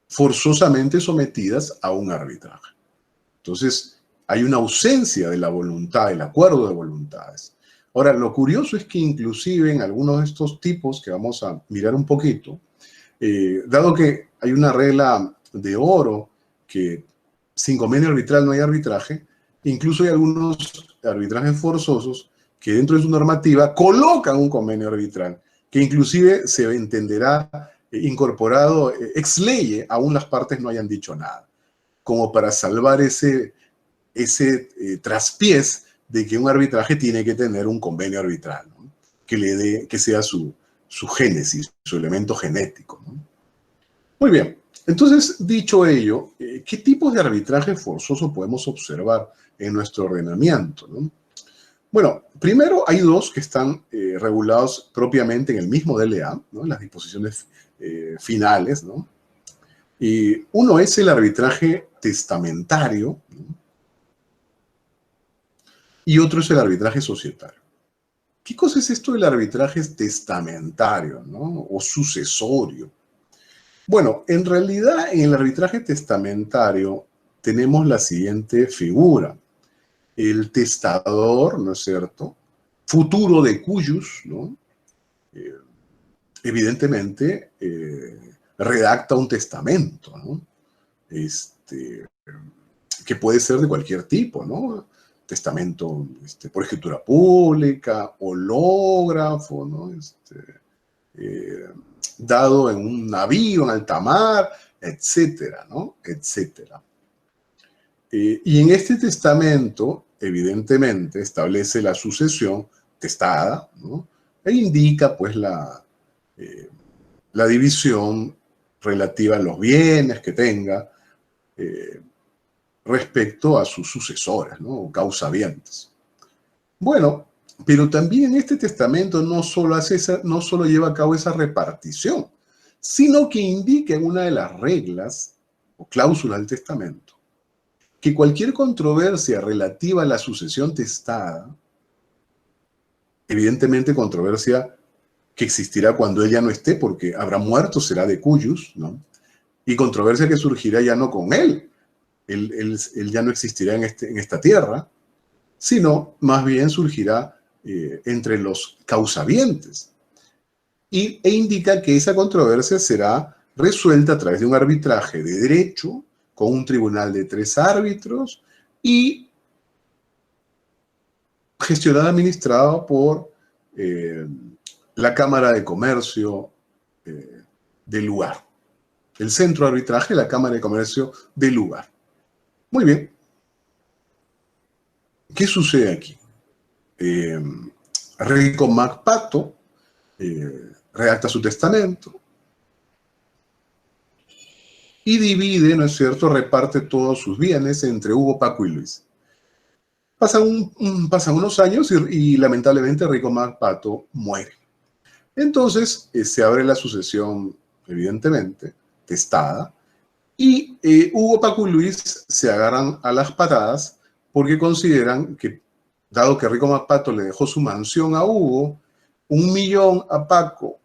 forzosamente sometidas a un arbitraje. Entonces, hay una ausencia de la voluntad, el acuerdo de voluntades. Ahora, lo curioso es que inclusive en algunos de estos tipos que vamos a mirar un poquito, dado que hay una regla de oro que sin convenio arbitral no hay arbitraje, incluso hay algunos arbitrajes forzosos que dentro de su normativa colocan un convenio arbitral, que inclusive se entenderá incorporado ex lege, aún las partes no hayan dicho nada, como para salvar ese traspiés de que un arbitraje tiene que tener un convenio arbitral, ¿no? Que sea su génesis, su elemento genético, ¿no? Muy bien, entonces, dicho ello, ¿qué tipos de arbitraje forzoso podemos observar en nuestro ordenamiento, ¿no? Bueno, primero hay dos que están regulados propiamente en el mismo DLA, ¿no? En las disposiciones finales, ¿no? Y uno es el arbitraje testamentario, ¿no? Y otro es el arbitraje societario. ¿Qué cosa es esto del arbitraje testamentario, ¿no? O sucesorio? Bueno, en realidad en el arbitraje testamentario tenemos la siguiente figura. El testador, ¿no es cierto?, futuro de cuyos, ¿no?, evidentemente redacta un testamento, ¿no?, que puede ser de cualquier tipo, ¿no? Testamento por escritura pública, hológrafo, ¿no?, dado en un navío, en alta mar, etcétera, ¿no?, etcétera. Y en este testamento, evidentemente, establece la sucesión testada, ¿no?, e indica, pues, la división relativa a los bienes que tenga respecto a sus sucesores, ¿no?, o causavientes. Bueno, pero también este testamento no solo lleva a cabo esa repartición, sino que indica en una de las reglas o cláusulas del testamento que cualquier controversia relativa a la sucesión testada, evidentemente controversia que existirá cuando él ya no esté, porque habrá muerto, será de cuyos, ¿no?, y controversia que surgirá ya no con él, él ya no existirá en esta tierra, sino más bien surgirá entre los causavientes. E indica que esa controversia será resuelta a través de un arbitraje de derecho, con un tribunal de 3 árbitros y gestionada, administrada por la Cámara de Comercio del lugar. El centro de arbitraje, la Cámara de Comercio del lugar. Muy bien. ¿Qué sucede aquí? Rico MacPato redacta su testamento y divide, ¿no es cierto?, reparte todos sus bienes entre Hugo, Paco y Luis. Pasan unos años y lamentablemente Rico MacPato muere. Entonces, se abre la sucesión, evidentemente, testada, y Hugo, Paco y Luis se agarran a las patadas porque consideran que, dado que Rico Mapato le dejó su mansión a Hugo, 1 millón a Paco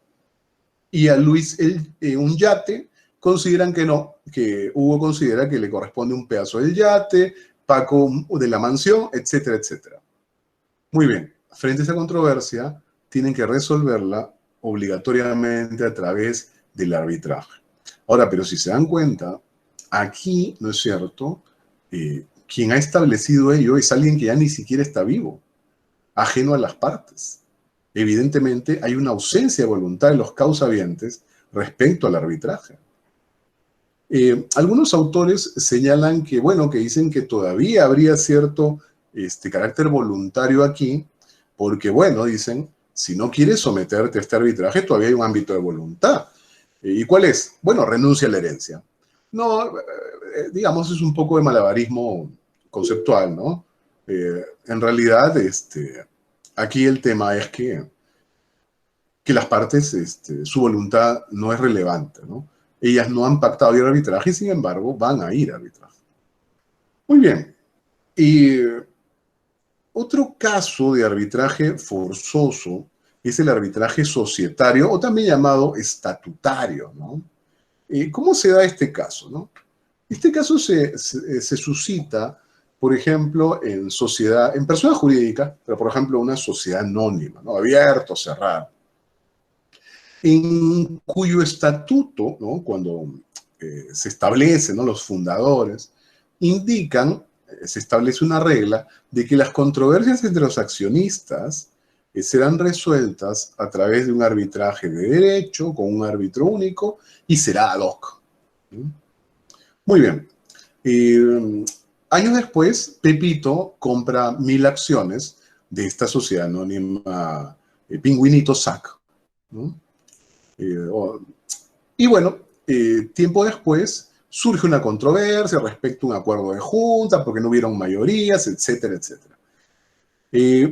y a Luis un yate, consideran que no, que Hugo considera que le corresponde un pedazo del yate, Paco de la mansión, etcétera, etcétera. Muy bien, frente a esa controversia, tienen que resolverla obligatoriamente a través del arbitraje. Ahora, pero si se dan cuenta, aquí, ¿no es cierto?, quien ha establecido ello es alguien que ya ni siquiera está vivo, ajeno a las partes. Evidentemente, hay una ausencia de voluntad de los causavientes respecto al arbitraje. Algunos autores señalan que, bueno, que dicen que todavía habría cierto carácter voluntario aquí, porque, bueno, dicen, si no quieres someterte a este arbitraje, todavía hay un ámbito de voluntad. ¿Y cuál es? Bueno, renuncia a la herencia. No, digamos, es un poco de malabarismo conceptual, ¿no? En realidad, aquí el tema es que las partes, su voluntad no es relevante, ¿no? Ellas no han pactado ir a arbitraje y, sin embargo, van a ir a arbitraje. Muy bien. Y otro caso de arbitraje forzoso es el arbitraje societario o también llamado estatutario, ¿no? ¿Cómo se da este caso, no? Este caso se suscita, por ejemplo, en personas jurídicas, pero por ejemplo una sociedad anónima, ¿no? Abierto, cerrado, en cuyo estatuto, ¿no?, cuando se establecen, ¿no?, los fundadores, indican, se establece una regla de que las controversias entre los accionistas serán resueltas a través de un arbitraje de derecho, con un árbitro único, y será ad hoc. Muy bien. Años después, Pepito compra 1000 acciones de esta sociedad anónima Pingüinito SAC, ¿no? Y bueno, tiempo después surge una controversia respecto a un acuerdo de junta porque no hubieron mayorías, etcétera, etcétera.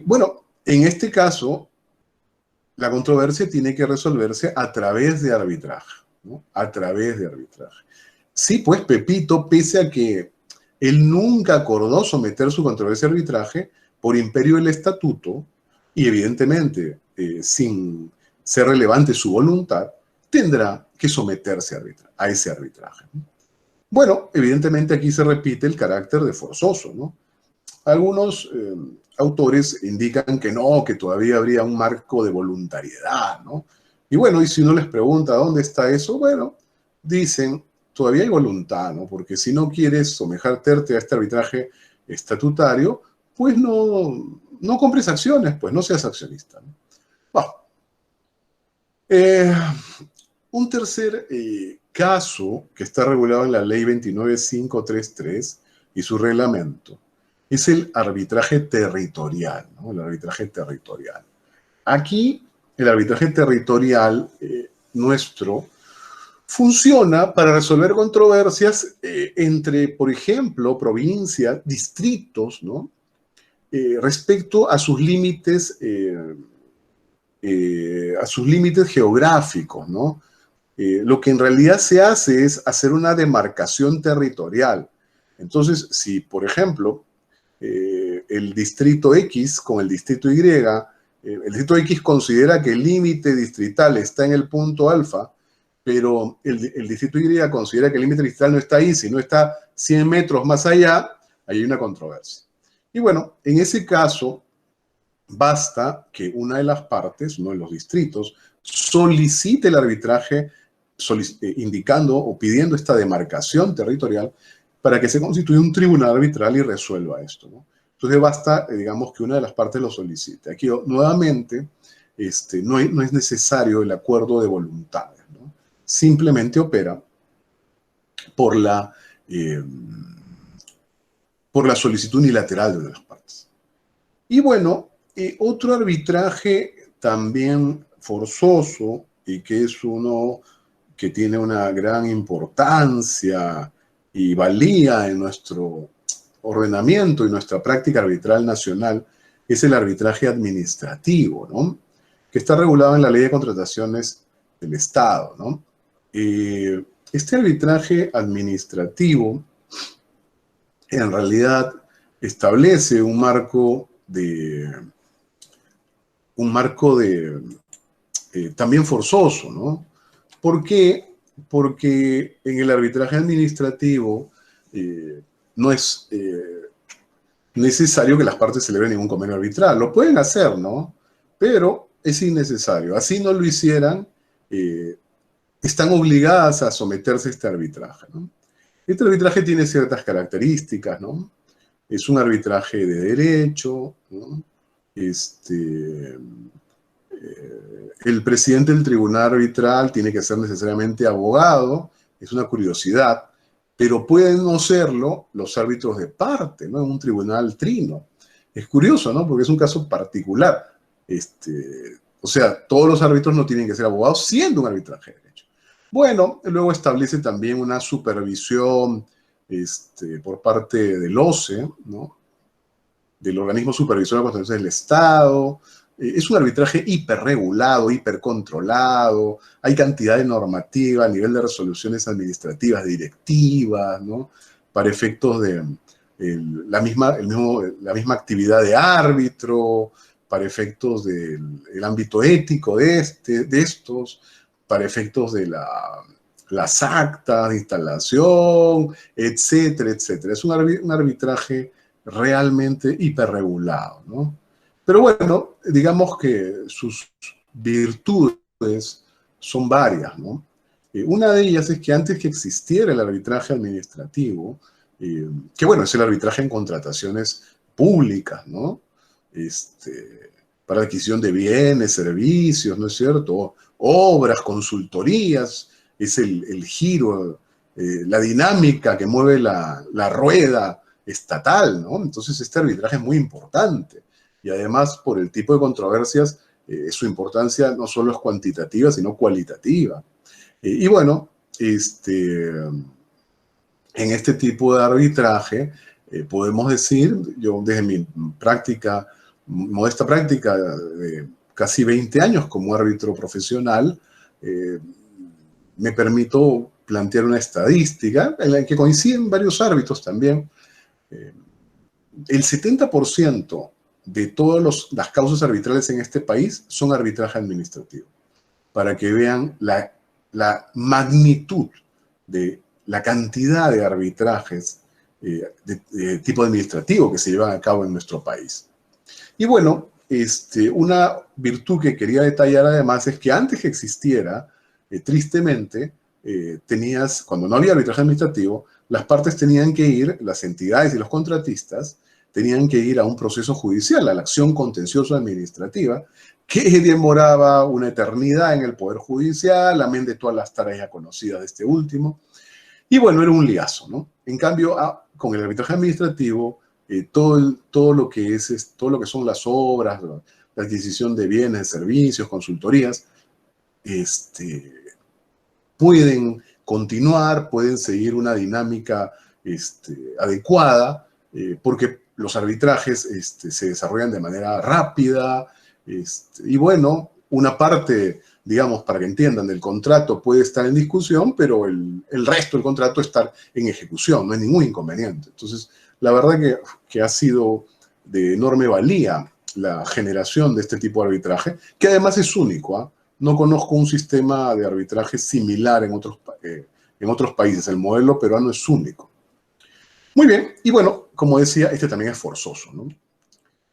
Bueno, en este caso, la controversia tiene que resolverse a través de arbitraje, ¿no? A través de arbitraje. Sí, pues Pepito, pese a que él nunca acordó someter su controversia a arbitraje, por imperio del estatuto, y evidentemente sin ser relevante su voluntad, tendrá que someterse a ese arbitraje. Bueno, evidentemente aquí se repite el carácter de forzoso, ¿no? Algunos autores indican que no, que todavía habría un marco de voluntariedad, ¿no? Y bueno, y si uno les pregunta dónde está eso, bueno, dicen, todavía hay voluntad, ¿no? Porque si no quieres someterte a este arbitraje estatutario, pues no compres acciones, pues no seas accionista, ¿no? Bueno, un tercer caso que está regulado en la ley 29533 y su reglamento es el arbitraje territorial, ¿no? El arbitraje territorial. Aquí, el arbitraje territorial nuestro funciona para resolver controversias entre, por ejemplo, provincias, distritos, ¿no? Respecto a sus límites geográficos, ¿no? Lo que en realidad se hace es hacer una demarcación territorial. Entonces, si, por ejemplo, el distrito X con el distrito Y, el distrito X considera que el límite distrital está en el punto alfa, pero el distrito Y considera que el límite distrital no está ahí, sino está 100 metros más allá, ahí hay una controversia. Y bueno, en ese caso, basta que una de las partes, uno de los distritos, solicite el arbitraje indicando o pidiendo esta demarcación territorial para que se constituya un tribunal arbitral y resuelva esto, ¿no? Entonces basta, digamos, que una de las partes lo solicite. Aquí nuevamente no es necesario el acuerdo de voluntades, ¿no? Simplemente opera por la solicitud unilateral de una de las partes. Y bueno, otro arbitraje también forzoso y que es uno que tiene una gran importancia y valía en nuestro ordenamiento y nuestra práctica arbitral nacional es el arbitraje administrativo, ¿no? que está regulado en la Ley de Contrataciones del Estado, ¿no? Este arbitraje administrativo en realidad establece un marco también forzoso, ¿no? ¿Por qué? Porque en el arbitraje administrativo no es necesario que las partes celebren ningún convenio arbitral. Lo pueden hacer, ¿no? Pero es innecesario. Así no lo hicieran, están obligadas a someterse a este arbitraje, ¿no? Este arbitraje tiene ciertas características, ¿no? Es un arbitraje de derecho, ¿no? El presidente del tribunal arbitral tiene que ser necesariamente abogado, es una curiosidad, pero pueden no serlo los árbitros de parte, ¿no? En un tribunal trino. Es curioso, ¿no? Porque es un caso particular. O sea, todos los árbitros no tienen que ser abogados siendo un arbitraje de derecho. Bueno, luego establece también una supervisión por parte del OCE, ¿no? Del organismo supervisor de la Contratación del Estado. Es un arbitraje hiperregulado, hipercontrolado, hay cantidad de normativa a nivel de resoluciones administrativas, directivas, ¿no? Para efectos de la misma actividad de árbitro, para efectos del ámbito ético de estos, para efectos de las actas de instalación, etcétera, etcétera. Es un arbitraje realmente hiperregulado, ¿no? Pero bueno, digamos que sus virtudes son varias, ¿no? Una de ellas es que antes que existiera el arbitraje administrativo, que bueno, es el arbitraje en contrataciones públicas, ¿no? Para adquisición de bienes, servicios, ¿no es cierto? Obras, consultorías, es el giro, la dinámica que mueve la rueda estatal, ¿no? Entonces este arbitraje es muy importante. Y además, por el tipo de controversias, su importancia no solo es cuantitativa, sino cualitativa. Y bueno, en este tipo de arbitraje, podemos decir, yo desde mi modesta práctica de casi 20 años como árbitro profesional, me permito plantear una estadística en la que coinciden varios árbitros también. El 70% de todas las causas arbitrales en este país son arbitraje administrativo, para que vean la magnitud de la cantidad de arbitrajes de tipo administrativo que se llevan a cabo en nuestro país. Y bueno, una virtud que quería detallar además es que antes que existiera, tristemente, cuando no había arbitraje administrativo, las partes tenían que ir, las entidades y los contratistas, tenían que ir a un proceso judicial, a la acción contenciosa administrativa, que demoraba una eternidad en el Poder Judicial, amén de todas las tareas ya conocidas de este último. Y bueno, era un liazo, ¿no? En cambio, con el arbitraje administrativo, todo lo que son las obras, la adquisición de bienes, servicios, consultorías, pueden continuar, pueden seguir una dinámica adecuada, porque los arbitrajes se desarrollan de manera rápida, y bueno, una parte, digamos, para que entiendan, del contrato puede estar en discusión, pero el resto del contrato está en ejecución, no hay ningún inconveniente. Entonces, la verdad que ha sido de enorme valía la generación de este tipo de arbitraje, que además es único, ¿ah? No conozco un sistema de arbitraje similar en otros países. El modelo peruano es único. Muy bien, y bueno, como decía, este también es forzoso, ¿no?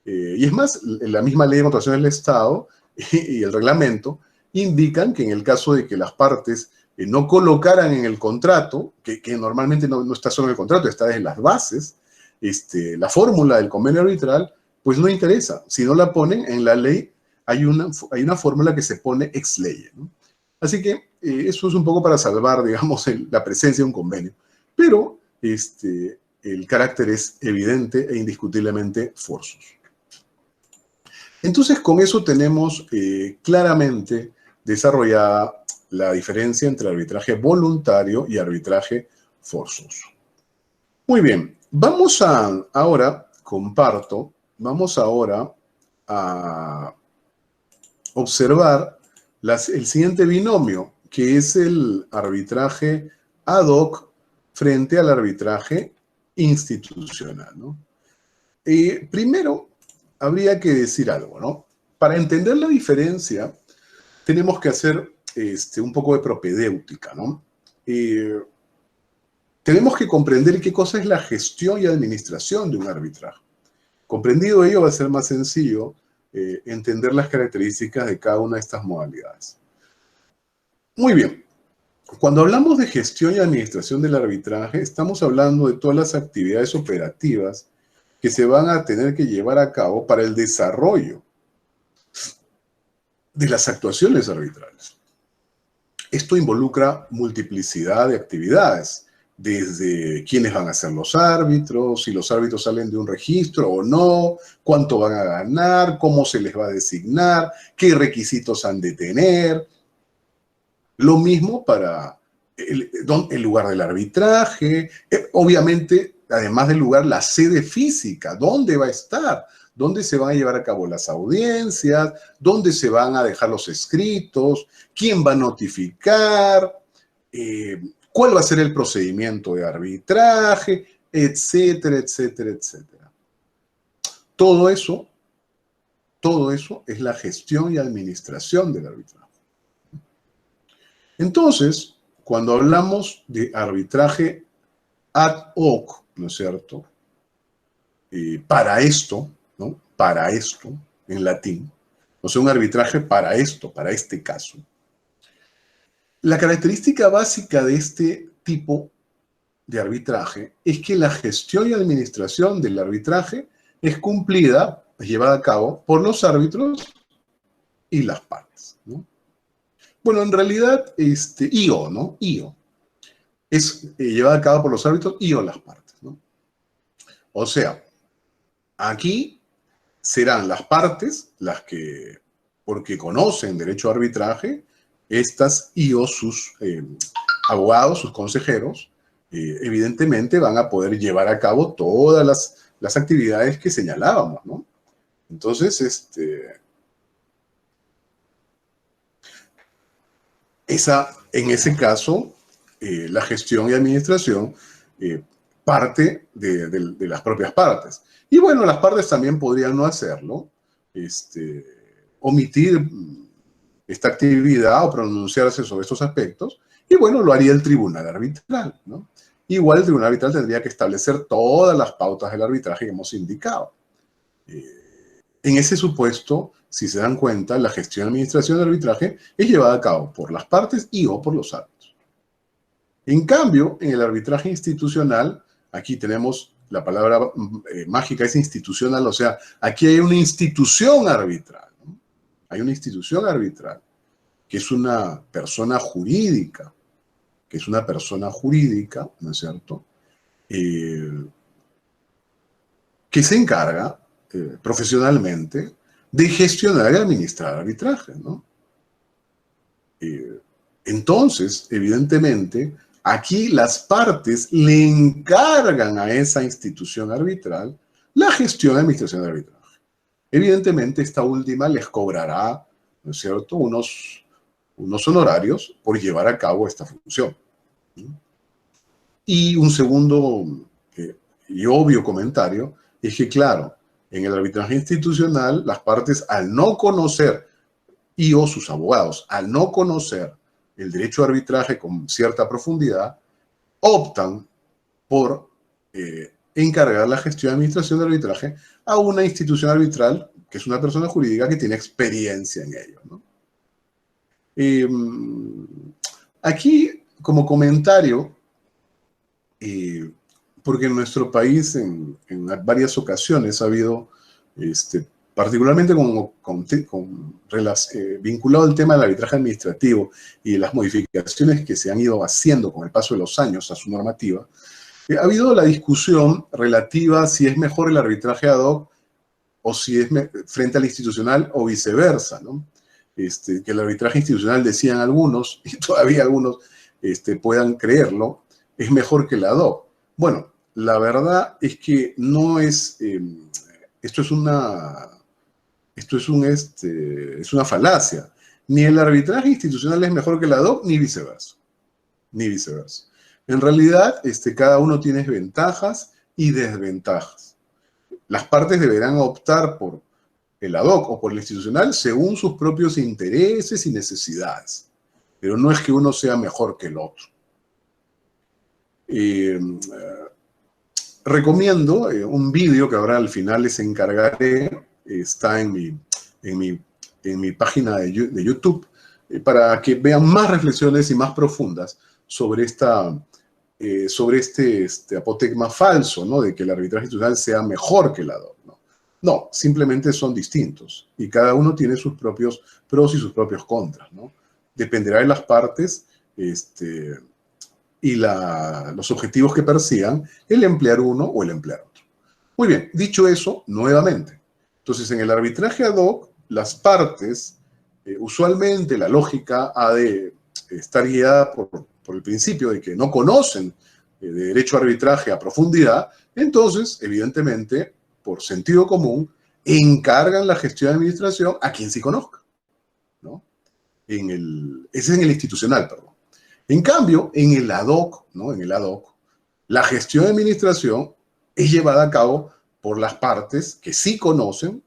Y es más, la misma ley de contrataciones del Estado y el reglamento indican que en el caso de que las partes no colocaran en el contrato, que normalmente no está solo en el contrato, está desde las bases, la fórmula del convenio arbitral, pues no interesa. Si no la ponen en la ley, hay una fórmula que se pone ex ley, ¿no? Así que eso es un poco para salvar, digamos, la presencia de un convenio. Pero el carácter es evidente e indiscutiblemente forzoso. Entonces, con eso tenemos claramente desarrollada la diferencia entre arbitraje voluntario y arbitraje forzoso. Muy bien, vamos ahora a observar el siguiente binomio, que es el arbitraje ad hoc frente al arbitraje institucional, ¿no? Primero, habría que decir algo, ¿no? Para entender la diferencia, tenemos que hacer un poco de propedéutica, ¿no? Tenemos que comprender qué cosa es la gestión y administración de un arbitraje. Comprendido ello, va a ser más sencillo entender las características de cada una de estas modalidades. Muy bien. Cuando hablamos de gestión y administración del arbitraje, estamos hablando de todas las actividades operativas que se van a tener que llevar a cabo para el desarrollo de las actuaciones arbitrales. Esto involucra multiplicidad de actividades, desde quiénes van a ser los árbitros, si los árbitros salen de un registro o no, cuánto van a ganar, cómo se les va a designar, qué requisitos han de tener. Lo mismo para el lugar del arbitraje, obviamente, además del lugar, la sede física, dónde va a estar, dónde se van a llevar a cabo las audiencias, dónde se van a dejar los escritos, quién va a notificar, cuál va a ser el procedimiento de arbitraje, etcétera, etcétera, etcétera. Todo eso es la gestión y administración del arbitraje. Entonces, cuando hablamos de arbitraje ad hoc, ¿no es cierto? Para esto, ¿no? Para esto, en latín, o sea, un arbitraje para esto, para este caso. La característica básica de este tipo de arbitraje es que la gestión y administración del arbitraje es cumplida, es llevada a cabo por los árbitros y las partes, ¿no? Bueno, en realidad, IO, ¿no? IO. Es llevada a cabo por los árbitros y o las partes, ¿no? O sea, aquí serán las partes las que, porque conocen derecho a arbitraje, estas y o sus abogados, sus consejeros, evidentemente van a poder llevar a cabo todas las actividades que señalábamos, ¿no? Entonces, en ese caso, la gestión y administración parte de las propias partes. Y bueno, las partes también podrían no hacerlo, omitir esta actividad o pronunciarse sobre estos aspectos, y bueno, lo haría el tribunal arbitral, ¿no? Igual el tribunal arbitral tendría que establecer todas las pautas del arbitraje que hemos indicado. En ese supuesto, si se dan cuenta, la gestión y administración del arbitraje es llevada a cabo por las partes y o por los árbitros. En cambio, en el arbitraje institucional, aquí tenemos la palabra mágica, es institucional, o sea, aquí hay una institución arbitral, ¿no? Hay una institución arbitral, que es una persona jurídica, ¿no es cierto? Que se encarga profesionalmente de gestionar y administrar arbitraje, ¿no? Entonces, evidentemente, aquí las partes le encargan a esa institución arbitral la gestión y administración del arbitraje. Evidentemente, esta última les cobrará, ¿no es cierto?, unos honorarios por llevar a cabo esta función, ¿no? Y un segundo y obvio comentario es que, claro, en el arbitraje institucional, las partes, al no conocer, y o sus abogados, al no conocer el derecho a arbitraje con cierta profundidad, optan por encargar la gestión y administración del arbitraje a una institución arbitral, que es una persona jurídica que tiene experiencia en ello, ¿no? Aquí, como comentario, porque en nuestro país en varias ocasiones ha habido, particularmente vinculado al tema del arbitraje administrativo y las modificaciones que se han ido haciendo con el paso de los años a su normativa, ha habido la discusión relativa a si es mejor el arbitraje ad hoc o si es frente al institucional o viceversa, ¿no? Que el arbitraje institucional, decían algunos, y todavía algunos puedan creerlo, es mejor que el ad hoc. Bueno, la verdad es que no es, esto es una Esto es una falacia. Ni el arbitraje institucional es mejor que el ad hoc, ni viceversa. Ni viceversa. En realidad, cada uno tiene ventajas y desventajas. Las partes deberán optar por el ad hoc o por el institucional según sus propios intereses y necesidades. Pero no es que uno sea mejor que el otro. Recomiendo un vídeo que ahora al final les encargaré, está en mi página de YouTube, para que vean más reflexiones y más profundas sobre este apotegma falso, ¿no? De que el arbitraje institucional sea mejor que el ad hoc, ¿no? No, simplemente son distintos y cada uno tiene sus propios pros y sus propios contras, ¿no? Dependerá de las partes y los objetivos que persigan el emplear uno o el emplear otro. Muy bien, dicho eso, nuevamente. Entonces, en el arbitraje ad hoc, las partes, usualmente la lógica ha de estar guiada por el principio de que no conocen de derecho a arbitraje a profundidad, entonces, evidentemente, por sentido común, encargan la gestión de administración a quien sí conozca, ¿no? Ese es en el institucional, perdón. En cambio, en el ad hoc, ¿no? En el ad hoc, la gestión de administración es llevada a cabo por las partes que sí conocen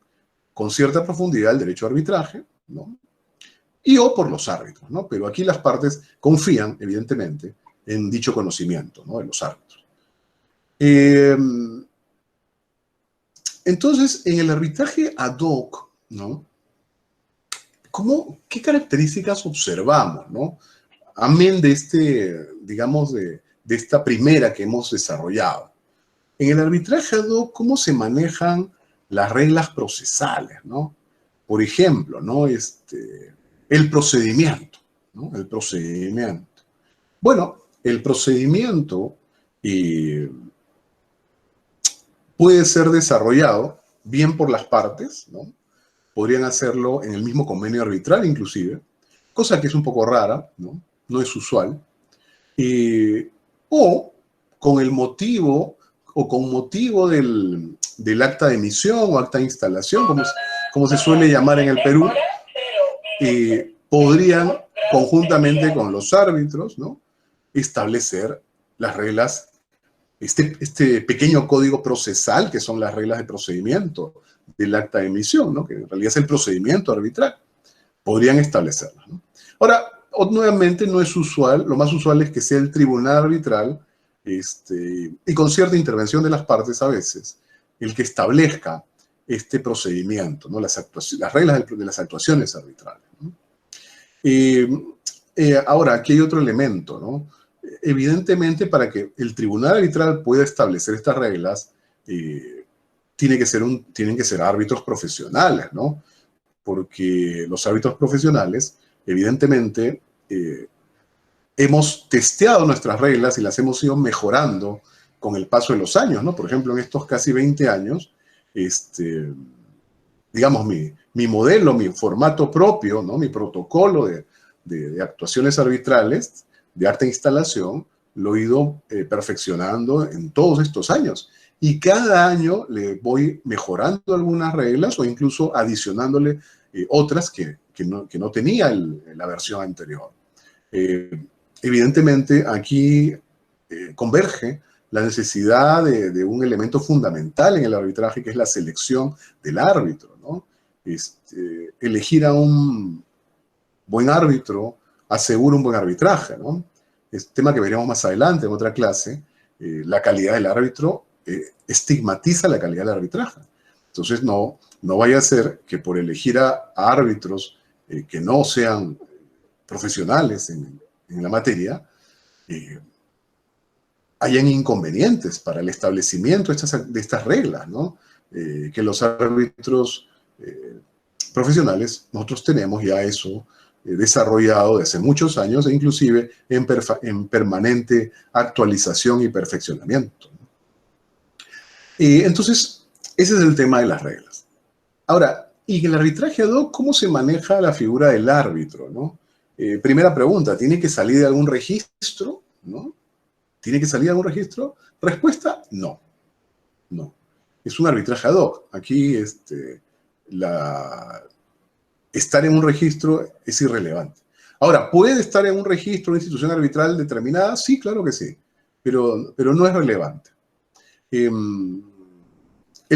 con cierta profundidad el derecho a arbitraje, ¿no? Y o por los árbitros, ¿no? Pero aquí las partes confían, evidentemente, en dicho conocimiento, ¿no? De los árbitros. Entonces, en el arbitraje ad hoc, ¿no? ¿Qué características observamos, ¿no? Amén de digamos, de esta primera que hemos desarrollado. En el arbitraje ad hoc, ¿cómo se manejan las reglas procesales, ¿no? Por ejemplo, ¿no? El procedimiento, ¿no? El procedimiento. Bueno, el procedimiento puede ser desarrollado bien por las partes, ¿no? Podrían hacerlo en el mismo convenio arbitral inclusive, cosa que es un poco rara, ¿no? No es usual. O con el motivo, o con motivo del acta de emisión o acta de instalación, como se suele llamar en el Perú, podrían, conjuntamente con los árbitros, ¿no? Establecer las reglas, este pequeño código procesal, que son las reglas de procedimiento del acta de emisión, ¿no? Que en realidad es el procedimiento arbitral. Podrían establecerlas, ¿no? Ahora, nuevamente no es usual, lo más usual es que sea el tribunal arbitral, y con cierta intervención de las partes a veces, el que establezca este procedimiento, ¿no? Las reglas de las actuaciones arbitrales, ¿no? Ahora, aquí hay otro elemento, ¿no? Evidentemente, para que el tribunal arbitral pueda establecer estas reglas, tienen que ser árbitros profesionales, ¿no? Porque los árbitros profesionales, evidentemente, hemos testeado nuestras reglas y las hemos ido mejorando con el paso de los años, ¿no? Por ejemplo, en estos casi 20 años, digamos, mi modelo, mi formato propio, ¿no? Mi protocolo de actuaciones arbitrales, de arte e instalación, lo he ido perfeccionando en todos estos años. Y cada año le voy mejorando algunas reglas o incluso adicionándole otras que no tenía la versión anterior. Evidentemente, aquí converge la necesidad de un elemento fundamental en el arbitraje, que es la selección del árbitro, ¿no? Elegir a un buen árbitro asegura un buen arbitraje, ¿no? Es tema que veremos más adelante en otra clase. La calidad del árbitro estigmatiza la calidad del arbitraje. Entonces, no vaya a ser que por elegir a árbitros que no sean profesionales en la materia, hayan inconvenientes para el establecimiento de estas reglas, ¿no? Que los árbitros profesionales, nosotros tenemos ya eso desarrollado desde muchos años e inclusive en permanente actualización y perfeccionamiento. Entonces, ese es el tema de las reglas. Ahora, ¿y el arbitraje ad hoc cómo se maneja la figura del árbitro, ¿no? Primera pregunta, ¿tiene que salir de algún registro? ¿No? ¿Tiene que salir de algún registro? Respuesta, no. No. Es un arbitraje ad hoc. Aquí estar en un registro es irrelevante. Ahora, ¿puede estar en un registro, una institución arbitral determinada? Sí, claro que sí, pero no es relevante. El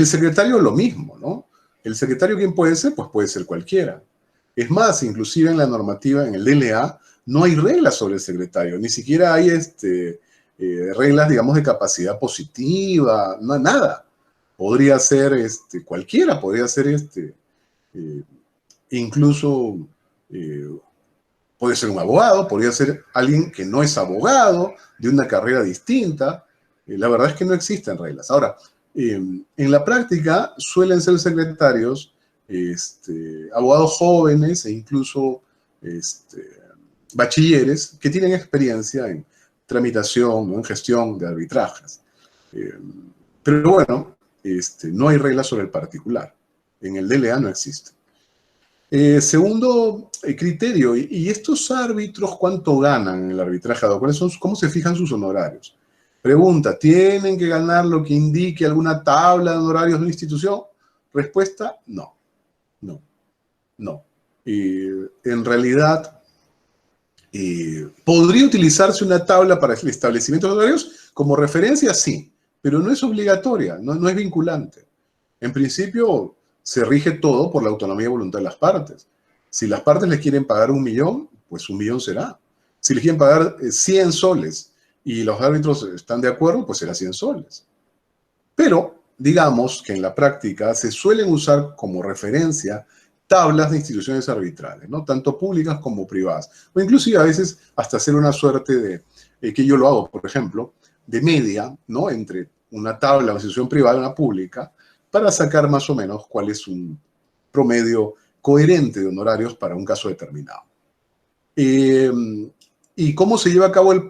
secretario lo mismo, ¿no? El secretario, ¿quién puede ser? Pues puede ser cualquiera. Es más, inclusive en la normativa, en el DLA, no hay reglas sobre el secretario, ni siquiera hay reglas, digamos, de capacidad positiva, no, nada. Podría ser cualquiera, podría ser incluso puede ser un abogado, podría ser alguien que no es abogado, de una carrera distinta. La verdad es que no existen reglas. Ahora, en la práctica suelen ser secretarios abogados jóvenes e incluso bachilleres que tienen experiencia en tramitación, ¿no? En gestión de arbitrajes. Pero bueno, no hay reglas sobre el particular. En el DLA no existe. Segundo criterio, ¿y estos árbitros cuánto ganan en el arbitraje? ¿Cómo se fijan sus honorarios? Pregunta, ¿tienen que ganar lo que indique alguna tabla de honorarios de una institución? Respuesta, no. No. En realidad, ¿podría utilizarse una tabla para el establecimiento de horarios? Como referencia, sí, pero no es obligatoria, no es vinculante. En principio, se rige todo por la autonomía y voluntad de las partes. Si las partes les quieren pagar 1 millón, pues 1 millón será. Si les quieren pagar 100 soles y los árbitros están de acuerdo, pues será 100 soles. Pero, digamos que en la práctica se suelen usar como referencia tablas de instituciones arbitrales, ¿no? Tanto públicas como privadas. O inclusive a veces hasta hacer una suerte de, que yo lo hago, por ejemplo, de media, ¿no? Entre una tabla de una institución privada y una pública, para sacar más o menos cuál es un promedio coherente de honorarios para un caso determinado. ¿Y cómo se lleva a cabo el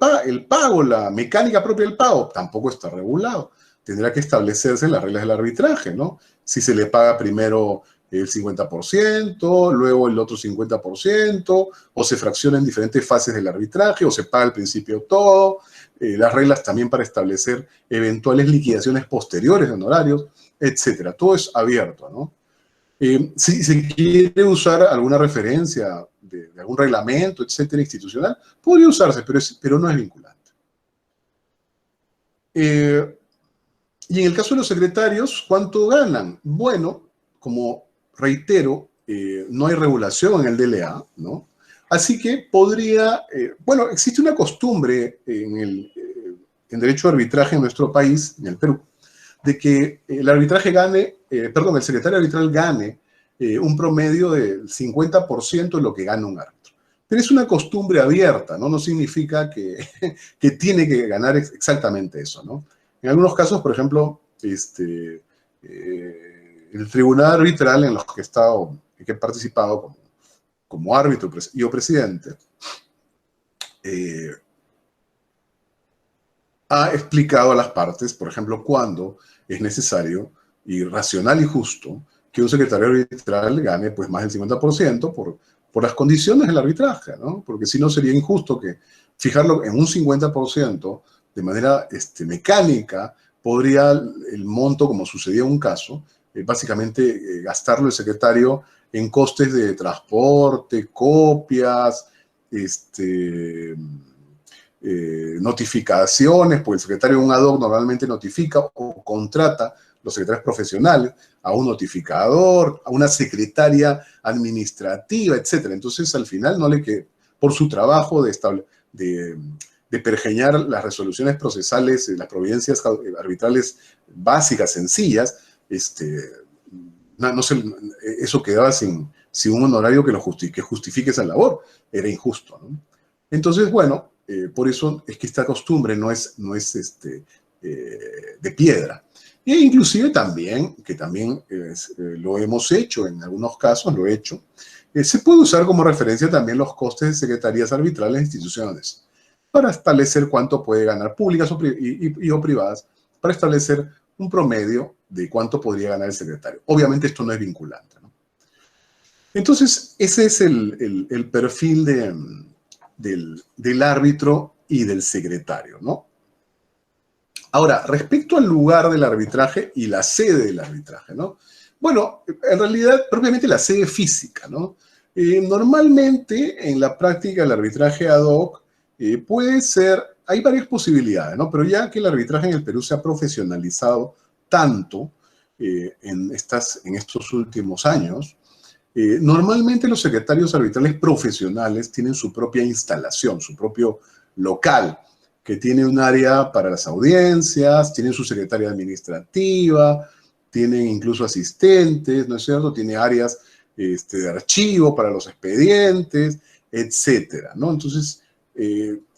pago? La mecánica propia del pago tampoco está regulado. Tendrá que establecerse en las reglas del arbitraje, ¿no? Si se le paga primero el 50%, luego el otro 50%, o se fracciona en diferentes fases del arbitraje, o se paga al principio todo. Las reglas también para establecer eventuales liquidaciones posteriores de honorarios, etcétera. Todo es abierto, ¿no? Si se quiere usar alguna referencia de algún reglamento, etcétera, institucional, podría usarse, pero no es vinculante. Y en el caso de los secretarios, ¿cuánto ganan? Bueno, como reitero, no hay regulación en el DLA, ¿no? Así que podría, bueno, existe una costumbre en derecho de arbitraje en nuestro país, en el Perú, de que el secretario arbitral gane un promedio del 50% de lo que gana un árbitro. Pero es una costumbre abierta, ¿no? No significa que tiene que ganar exactamente eso, ¿no? En algunos casos, por ejemplo, el tribunal arbitral en los que he participado como árbitro y o presidente, ha explicado a las partes, por ejemplo, cuándo es necesario y racional y justo que un secretario arbitral gane pues más del 50% por las condiciones del arbitraje, ¿no? Porque si no sería injusto que fijarlo en un 50% de manera mecánica, podría el monto, como sucedía en un caso, básicamente gastarlo el secretario en costes de transporte, copias, notificaciones, pues el secretario de un ad hoc normalmente notifica o contrata los secretarios profesionales a un notificador, a una secretaria administrativa, etc. Entonces, al final, no le queda, por su trabajo de pergeñar las resoluciones procesales, las providencias arbitrales básicas, sencillas, eso quedaba sin un honorario que justifique esa labor. Era injusto, ¿no? Entonces, bueno, por eso es que esta costumbre no es de piedra. E inclusive también, lo hemos hecho en algunos casos, lo he hecho, se puede usar como referencia también los costes de secretarías arbitrales de instituciones para establecer cuánto puede ganar públicas o privadas, para establecer un promedio de cuánto podría ganar el secretario. Obviamente esto no es vinculante, ¿no? Entonces, ese es el perfil del árbitro y del secretario, ¿no? Ahora, respecto al lugar del arbitraje y la sede del arbitraje, ¿no? Bueno, en realidad, propiamente la sede física, ¿no? Normalmente, en la práctica, el arbitraje ad hoc puede ser, hay varias posibilidades, ¿no? Pero ya que el arbitraje en el Perú se ha profesionalizado tanto en estos últimos años, normalmente los secretarios arbitrales profesionales tienen su propia instalación, su propio local, que tiene un área para las audiencias, tienen su secretaria administrativa, tienen incluso asistentes, ¿no es cierto? Tiene áreas de archivo para los expedientes, etcétera, ¿no? Entonces,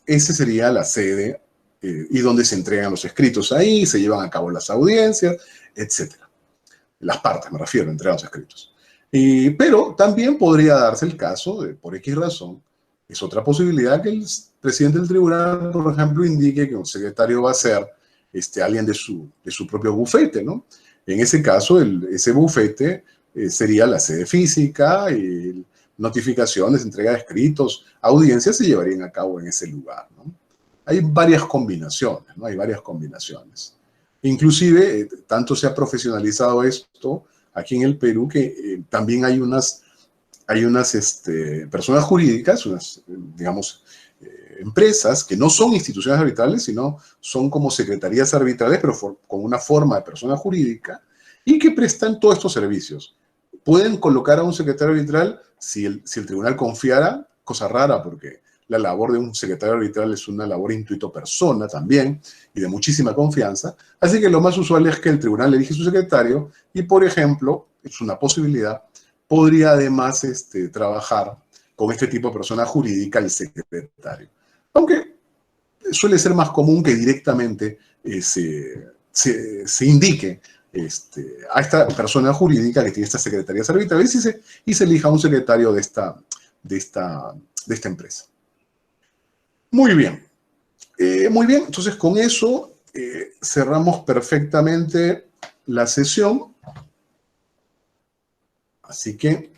esa sería la sede y donde se entregan los escritos ahí, se llevan a cabo las audiencias, etcétera. Las partes, me refiero, entregan los escritos. Pero también podría darse el caso de, por X razón, es otra posibilidad que el presidente del tribunal, por ejemplo, indique que un secretario va a ser alguien de su propio bufete, ¿no? En ese caso, ese bufete sería la sede física, y notificaciones, entrega de escritos, audiencias se llevarían a cabo en ese lugar, ¿no? Hay varias combinaciones, ¿no? Hay varias combinaciones. Inclusive, tanto se ha profesionalizado esto aquí en el Perú que también hay unas personas jurídicas, digamos, empresas que no son instituciones arbitrales, sino son como secretarías arbitrales, pero con una forma de persona jurídica, y que prestan todos estos servicios. Pueden colocar a un secretario arbitral si el tribunal confiara, cosa rara porque la labor de un secretario arbitral es una labor intuito persona también y de muchísima confianza. Así que lo más usual es que el tribunal elige su secretario y, por ejemplo, es una posibilidad, podría además trabajar con este tipo de persona jurídica el secretario. Aunque suele ser más común que directamente se indique a esta persona jurídica que tiene estas secretarías arbitrales y se elija un secretario de esta empresa. Muy bien. Muy bien, entonces con eso cerramos perfectamente la sesión. Así que